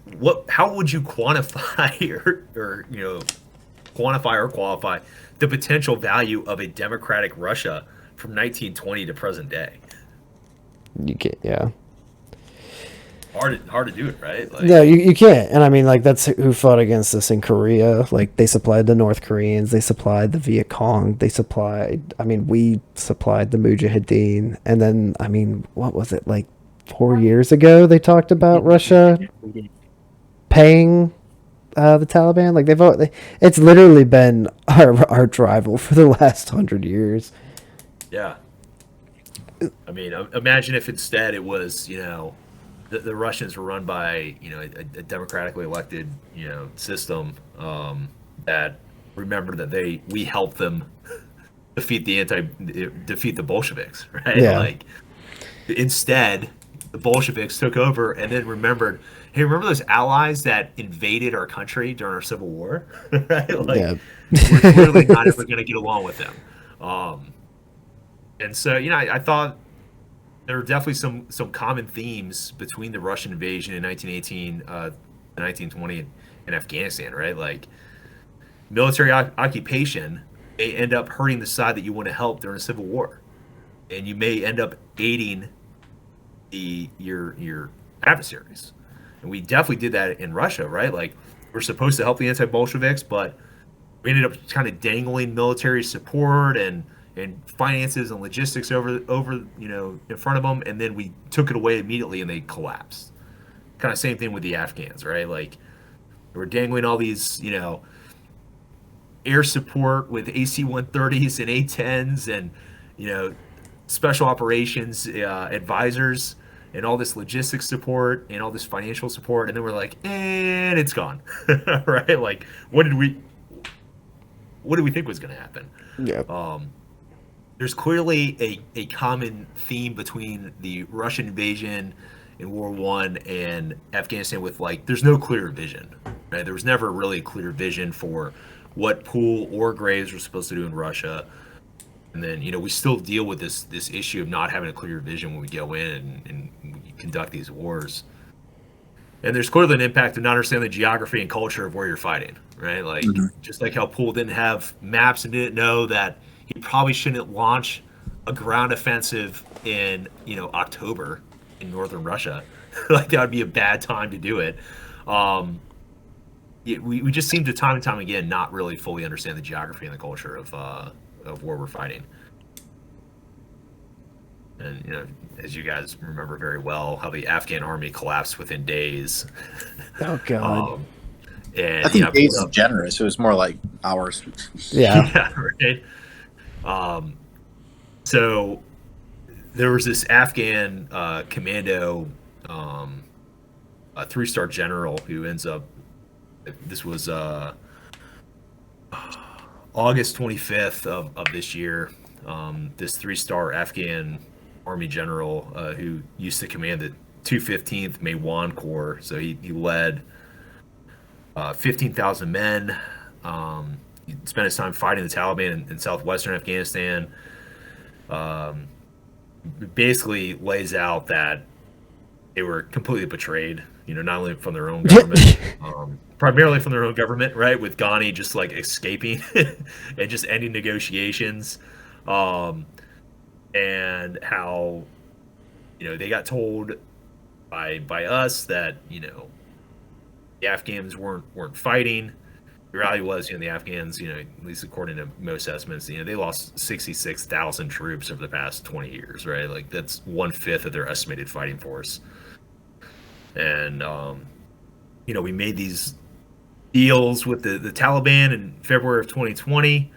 How would you quantify or quantify or qualify the potential value of a democratic Russia from 1920 to present day? You can't, yeah. Hard to do it, right? No, you can't. And I mean, that's who fought against us in Korea. Like, they supplied the North Koreans, they supplied the Viet Cong, we supplied the Mujahideen. And then, what was it, 4 years ago they talked about Russia paying the Taliban? It's literally been our arch rival for the last 100 years. Yeah. I mean, imagine if instead it was, the Russians were run by, a democratically elected, system that remembered that we helped them defeat the Bolsheviks, right? Yeah. Instead, the Bolsheviks took over and then remembered, hey, remember those allies that invaded our country during our Civil War? Right? We're clearly not ever going to get along with them. And so, I thought there were definitely some common themes between the Russian invasion in 1918, 1920, and Afghanistan, right? Military occupation may end up hurting the side that you want to help during a civil war, and you may end up aiding your adversaries. And we definitely did that in Russia, right? We're supposed to help the anti-Bolsheviks, but we ended up kind of dangling military support and finances and logistics over in front of them, and then we took it away immediately and they collapsed. Kind of same thing with the Afghans, right? We're dangling all these air support with AC-130s and A-10s and special operations advisors and all this logistics support and all this financial support, and then we're like, and it's gone. Right? What did we think was going to happen? Yeah. There's clearly a common theme between the Russian invasion in World I and Afghanistan with there's no clear vision, right? There was never really a clear vision for what Poole or Graves were supposed to do in Russia. And then, we still deal with this issue of not having a clear vision when we go in and we conduct these wars. And there's clearly an impact of not understanding the geography and culture of where you're fighting, right? Just like how Poole didn't have maps and didn't know that he probably shouldn't launch a ground offensive in, October in northern Russia. That would be a bad time to do it. We just seem to time and time again not really fully understand the geography and the culture of where we're fighting. And as you guys remember very well, how the Afghan army collapsed within days. Oh God. And I think days is generous. It was more like hours. Yeah. Right. So there was this Afghan commando, a 3-star general who ends up. This was August 25th of this year. This 3-star Afghan Army general who used to command the 215th Maiwan Corps. So he led 15,000 men. spent his time fighting the Taliban in southwestern Afghanistan. Basically lays out that they were completely betrayed, not only from their own government, primarily from their own government, right? With Ghani just like escaping and just ending negotiations, and how, they got told by us that, the Afghans weren't fighting. The reality was, the Afghans, at least according to most estimates, they lost 66,000 troops over the past 20 years, right? Like that's 1/5 of their estimated fighting force. And, we made these deals with the Taliban in February of 2020.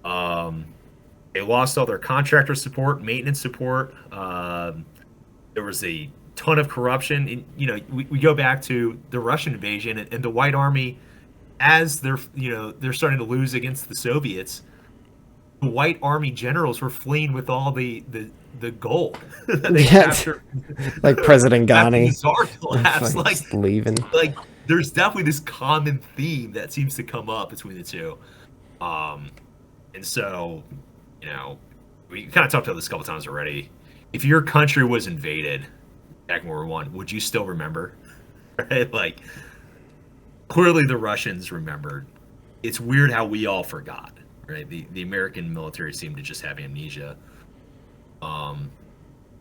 They lost all their contractor support, maintenance support. There was a ton of corruption. And, we go back to the Russian invasion and the White Army. As they're starting to lose against the Soviets, the White Army generals were fleeing with all the gold that they captured. Like President Ghani. The Tsar collapse. Like leaving. Like there's definitely this common theme that seems to come up between the two. And so, we kind of talked about this a couple times already. If your country was invaded back in World War I, would you still remember? Right? Like, clearly the Russians remembered. It's weird how we all forgot, right? The American military seemed to just have amnesia. And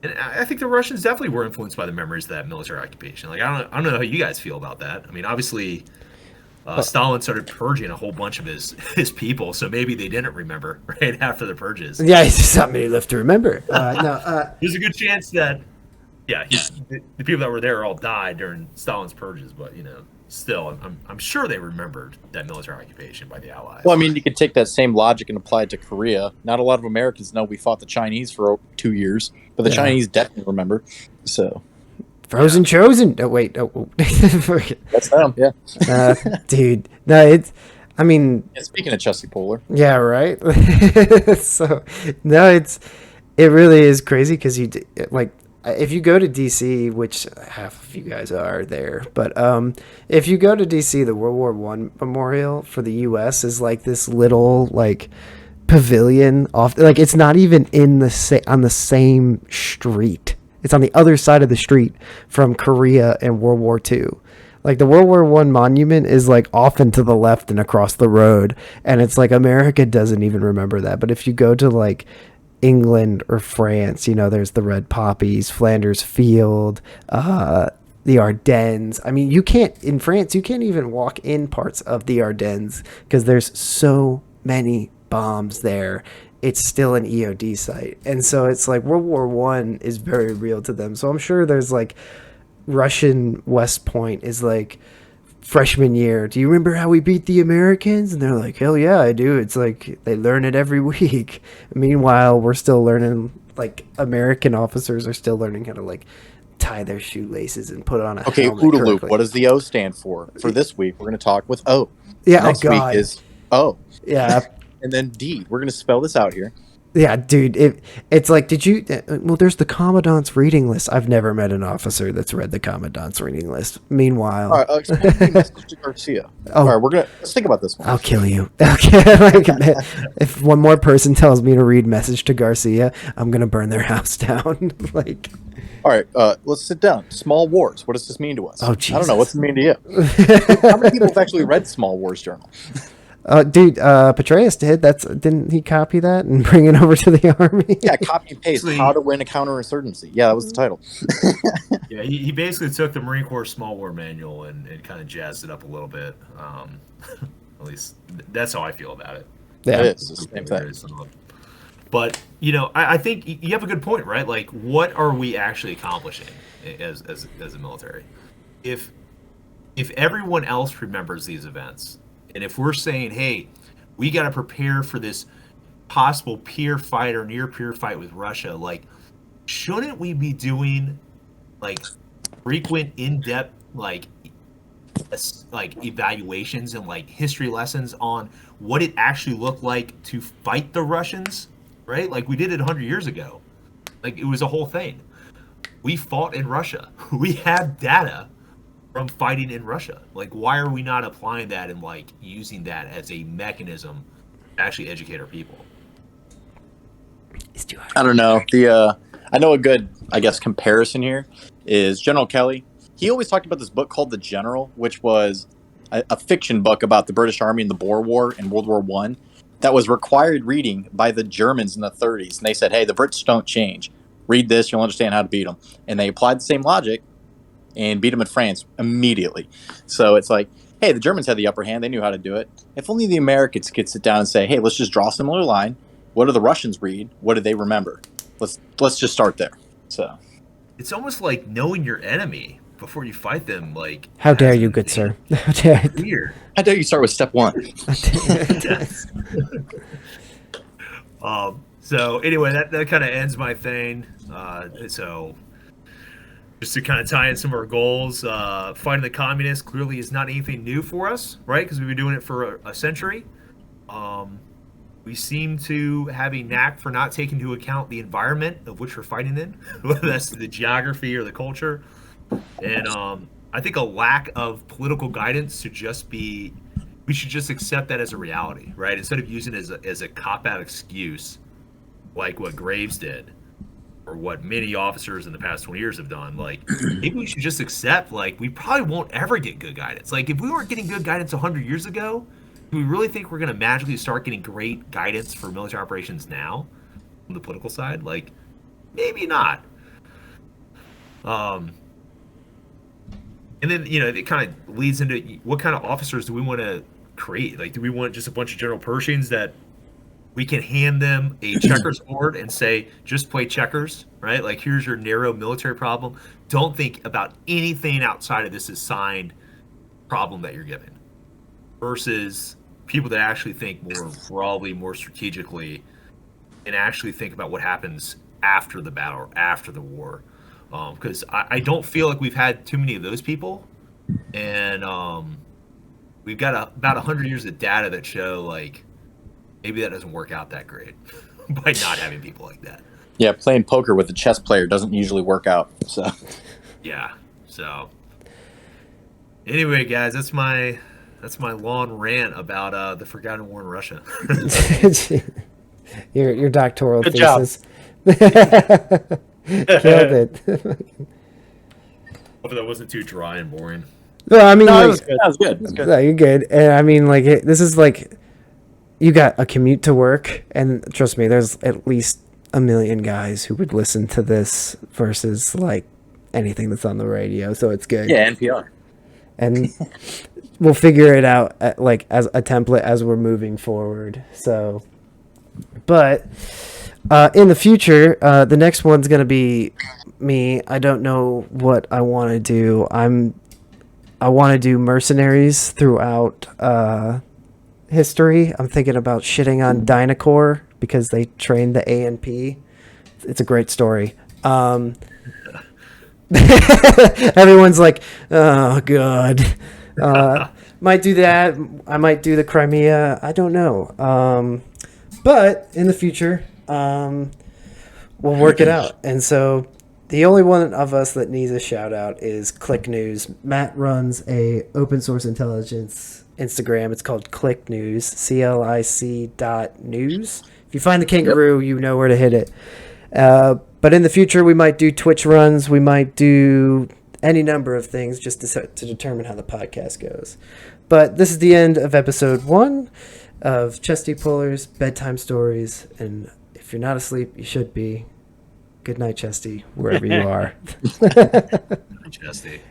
I think the Russians definitely were influenced by the memories of that military occupation. Like, I don't know how you guys feel about that. I mean, obviously, Stalin started purging a whole bunch of his people, so maybe they didn't remember right after the purges. Yeah, he's just not many left to remember. There's a good chance that, the people that were there all died during Stalin's purges, but still, I'm sure they remembered that military occupation by the Allies. Well, I mean, you could take that same logic and apply it to Korea. Not a lot of Americans know we fought the Chinese for 2 years, but the Chinese definitely remember. So, Frozen Chosen. Oh wait, that's them. Yeah, dude. No, it's. I mean, speaking of Chesty Polar. Yeah, right. So, no, it really is crazy because if you go to DC, which half of you guys are there, but if you go to DC, the World War I memorial for the U.S. is like this little pavilion off. Like it's not even on the same street. It's on the other side of the street from Korea and World War II. Like the World War I monument is like off and to the left and across the road, and it's like America doesn't even remember that. But if you go to England or France, there's the red poppies, Flanders Field, the Ardennes. I mean, in France, you can't even walk in parts of the Ardennes because there's so many bombs there. It's still an EOD site. And so it's like World War I is very real to them. So I'm sure there's Russian West Point is freshman year. Do you remember how we beat the Americans? And they're like, hell yeah, I do. It's like they learn it every week. Meanwhile, we're still learning, American officers are still learning how to tie their shoelaces and put on a helmet OODA loop. correctly. What does the O stand for? For this week, we're going to talk with O. Yeah, Next week is O. Yeah. And then D. We're going to spell this out here. Yeah, dude, it's like, did you, there's the Commandant's reading list. I've never met an officer that's read the Commandant's reading list. Meanwhile. All right, explain message to Garcia. Oh. All right, let's think about this one. I'll kill you. Okay, if one more person tells me to read message to Garcia, I'm going to burn their house down. All right, let's sit down. Small Wars. What does this mean to us? Oh, Jesus. I don't know. What's it mean to you? How many people have actually read Small Wars Journal? Dude, Petraeus did. Didn't he copy that and bring it over to the army? Yeah, copy and paste. How to win a counterinsurgency. Yeah, that was the title. Yeah, he basically took the Marine Corps Small War Manual and kind of jazzed it up a little bit. At least that's how I feel about it. Yeah, it is the same thing. But I think you have a good point, right? Like, what are we actually accomplishing as a military? If everyone else remembers these events, and if we're saying, hey, we got to prepare for this possible peer fight or near peer fight with Russia, shouldn't we be doing frequent in-depth evaluations and history lessons on what it actually looked like to fight the Russians, right? Like we did it 100 years ago. It was a whole thing. We fought in Russia. We had data from fighting in Russia? Like, why are we not applying that and like using that as a mechanism to actually educate our people? I don't know. I know a good, I guess, comparison here is General Kelly. He always talked about this book called The General, which was a fiction book about the British Army in the Boer War and World War One that was required reading by the Germans in the 30s. And they said, hey, the Brits don't change. Read this, you'll understand how to beat them. And they applied the same logic and beat them in France immediately. So it's like, hey, the Germans had the upper hand. They knew how to do it. If only the Americans could sit down and say, hey, let's just draw a similar line. What do the Russians read? What do they remember? Let's just start there. So it's almost like knowing your enemy before you fight them. Like, how dare you, good sir? How dare you? Weird. How dare you start with step one? So anyway, that kind of ends my thing. So just to kind of tie in some of our goals, fighting the communists clearly is not anything new for us, right? Because we've been doing it for a century. We seem to have a knack for not taking into account the environment of which we're fighting in, whether that's the geography or the culture. And I think a lack of political guidance should just be, we should just accept that as a reality, right? Instead of using it as a cop-out excuse, like what Graves did, or what many officers in the past 20 years have done. Like, maybe we should just accept, like, we probably won't ever get good guidance. Like, if we weren't getting good guidance 100 years ago, do we really think we're going to magically start getting great guidance for military operations now on the political side? Like, maybe not. And then, it kind of leads into what kind of officers do we want to create? Like, do we want just a bunch of General Pershings that we can hand them a checkers board and say, just play checkers, right? Like, here's your narrow military problem. Don't think about anything outside of this assigned problem that you're given. Versus people that actually think more broadly, more strategically, and actually think about what happens after the battle, or after the war. Because I don't feel like we've had too many of those people. And we've got about 100 years of data that show, like, maybe that doesn't work out that great by not having people like that. Yeah, playing poker with a chess player doesn't usually work out. So yeah. So anyway, guys, that's my long rant about the Forgotten War in Russia. your doctoral Good thesis. Killed it. Hope that wasn't too dry and boring. Well, I mean, No, like, that was good. no, you're good. And I mean, like, this is like, you got a commute to work, and trust me, there's at least 1 million guys who would listen to this versus like anything that's on the radio. So it's good. yeah, NPR. And we'll figure it out like as a template as we're moving forward. So, but in the future, the next one's gonna be me. I don't know what I want to do. I want to do mercenaries throughout history. I'm thinking about shitting on Dynacor because they trained the ANP. It's a great story. Everyone's like, oh god. Might do that. I might do the Crimea. I don't know. But in the future, we'll work it out. And so the only one of us that needs a shout out is Click News. Matt runs a open source intelligence Instagram. It's called Click News, CLIC.news. If you find the kangaroo, you know where to hit it. But in the future, we might do Twitch runs. We might do any number of things just to determine how the podcast goes. But this is the end of episode 1 of Chesty Puller's Bedtime Stories. And if you're not asleep, you should be. Good night, Chesty, wherever you are. Chesty.